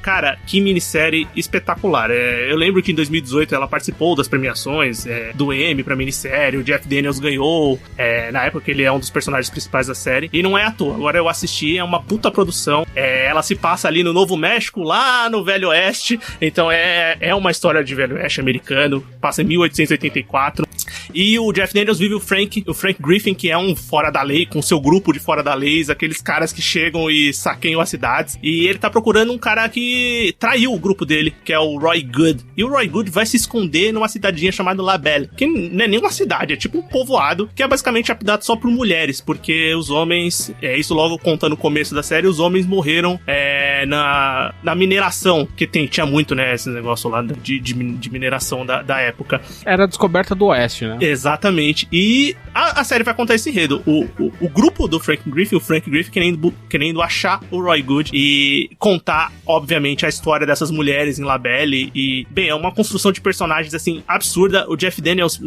Cara, que minissérie espetacular. Eu lembro que em 2018 ela participou das premiações do Emmy pra minissérie, o Jeff Daniels ganhou, na época ele é um dos personagens principais da série, e não é à toa. Agora eu assisti, é uma puta produção, ela se passa ali no Novo México, lá no Velho Oeste, então é uma história de Velho Oeste americano, passa em 1884, e o Jeff Daniels vive o Frank Griffin, que é um fora da lei, com seu grupo de fora da lei, reis, aqueles caras que chegam e saqueiam as cidades. E ele tá procurando um cara que traiu o grupo dele, que é o Roy Good. E o Roy Good vai se esconder numa cidadinha chamada La Belle, que não é nem uma cidade, é tipo um povoado, que é basicamente apidado só por mulheres, porque os homens, isso logo conta no começo da série, os homens morreram na mineração, que tinha muito, né, esse negócio lá de mineração da época. Era a descoberta do Oeste, né? Exatamente. E a série vai contar esse enredo. O grupo do Frank Griffin, o Frank Griffin querendo achar o Roy Good e contar, obviamente, a história dessas mulheres em La Belle. E, bem, é uma construção de personagens, assim, absurda. O Jeff Daniels,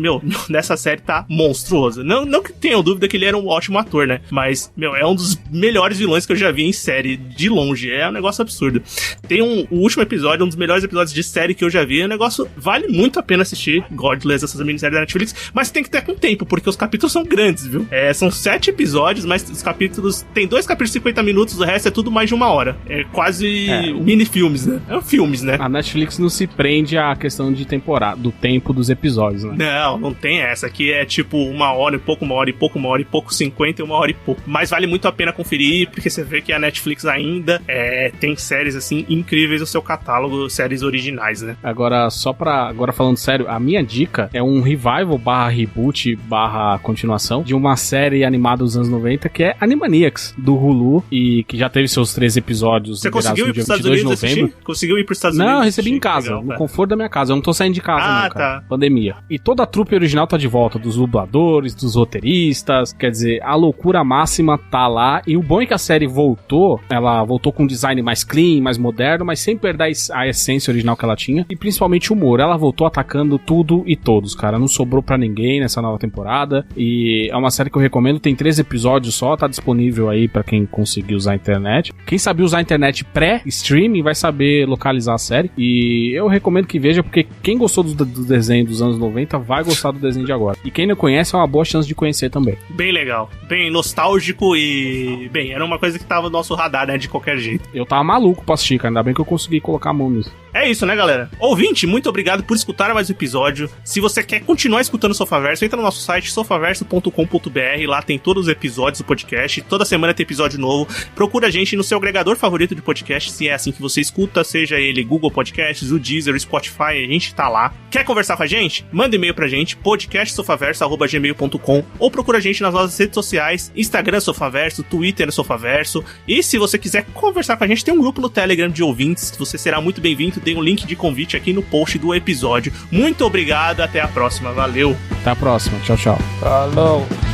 nessa série tá monstruoso. Não que tenham dúvida que ele era um ótimo ator, né? Mas, é um dos melhores vilões que eu já vi em série, de longe. É um negócio absurdo. Tem o último episódio, um dos melhores episódios de série que eu já vi. O negócio vale muito a pena assistir. Godless, essas minisséries da Netflix. Mas tem que ter com tempo, porque os capítulos são grandes, viu? São 7 episódios, mas os capítulos... Tem 2 capítulos de 50 minutos, o resto é tudo mais de 1 hora. É quase mini-filmes, né? É filmes, né? A Netflix não se prende à questão de temporada, do tempo dos episódios, né? Não tem essa. Aqui é tipo 1 hora e pouco, 1 hora e pouco, 1 hora e pouco, 50 e 1 hora e pouco. Mas vale muito a pena conferir, porque você vê que a Netflix ainda tem séries, assim, incríveis no seu catálogo, séries originais, né? Agora falando sério, a minha dica é um revival / reboot / continuação de uma série animada dos anos 90 que é Animaniacs, do Hulu, e que já teve seus 3 episódios. Você conseguiu ir para os Estados Unidos assistir? Conseguiu ir para os Estados Unidos? Não, eu recebi em casa, legal, no conforto da minha casa. Eu não tô saindo de casa, não, cara. Tá. Pandemia. E toda a trupe original tá de volta, dos dubladores, dos roteiristas, quer dizer, a loucura máxima tá lá, e o bom é que a série ela voltou com um design mais clean, mais moderno, mas sem perder a essência original que ela tinha, e principalmente o humor. Ela voltou atacando tudo e todos, cara. Não sobrou pra ninguém nessa nova temporada, e é uma série que eu recomendo. Tem 3 episódios só, tá disponível aí pra quem conseguir usar a internet. Quem sabe usar a internet pré-streaming vai saber localizar a série, e eu recomendo que veja, porque quem gostou do desenho dos anos 90 vai gostar do desenho de agora. E quem não conhece é uma boa chance de conhecer também. Bem legal, bem nostálgico e... Bem, era uma coisa que tava no nosso radar, né, de qualquer jeito. Eu tava maluco pra assistir, cara. Ainda bem que eu consegui colocar a mão nisso. É isso, né, galera? Ouvinte, muito obrigado por escutar mais um episódio. Se você quer continuar escutando o Sofaverso, entra no nosso site sofaverso.com.br. Lá tem todos os episódios do podcast. Toda semana tem episódio novo. Procura a gente no seu agregador favorito de podcast, se é assim que você escuta, seja ele Google Podcasts, o Deezer, o Spotify, a gente tá lá. Quer conversar com a gente? Manda e-mail pra gente, podcastsofaverso@gmail.com, ou procura a gente nas nossas redes sociais, Instagram Sofaverso, Twitter Sofaverso. E se você quiser conversar com a gente, tem um grupo no Telegram de ouvintes, que você será muito bem-vindo. Tem um link de convite aqui no post do episódio. Muito obrigado, até a próxima, valeu! Até a próxima, tchau, tchau. Falou!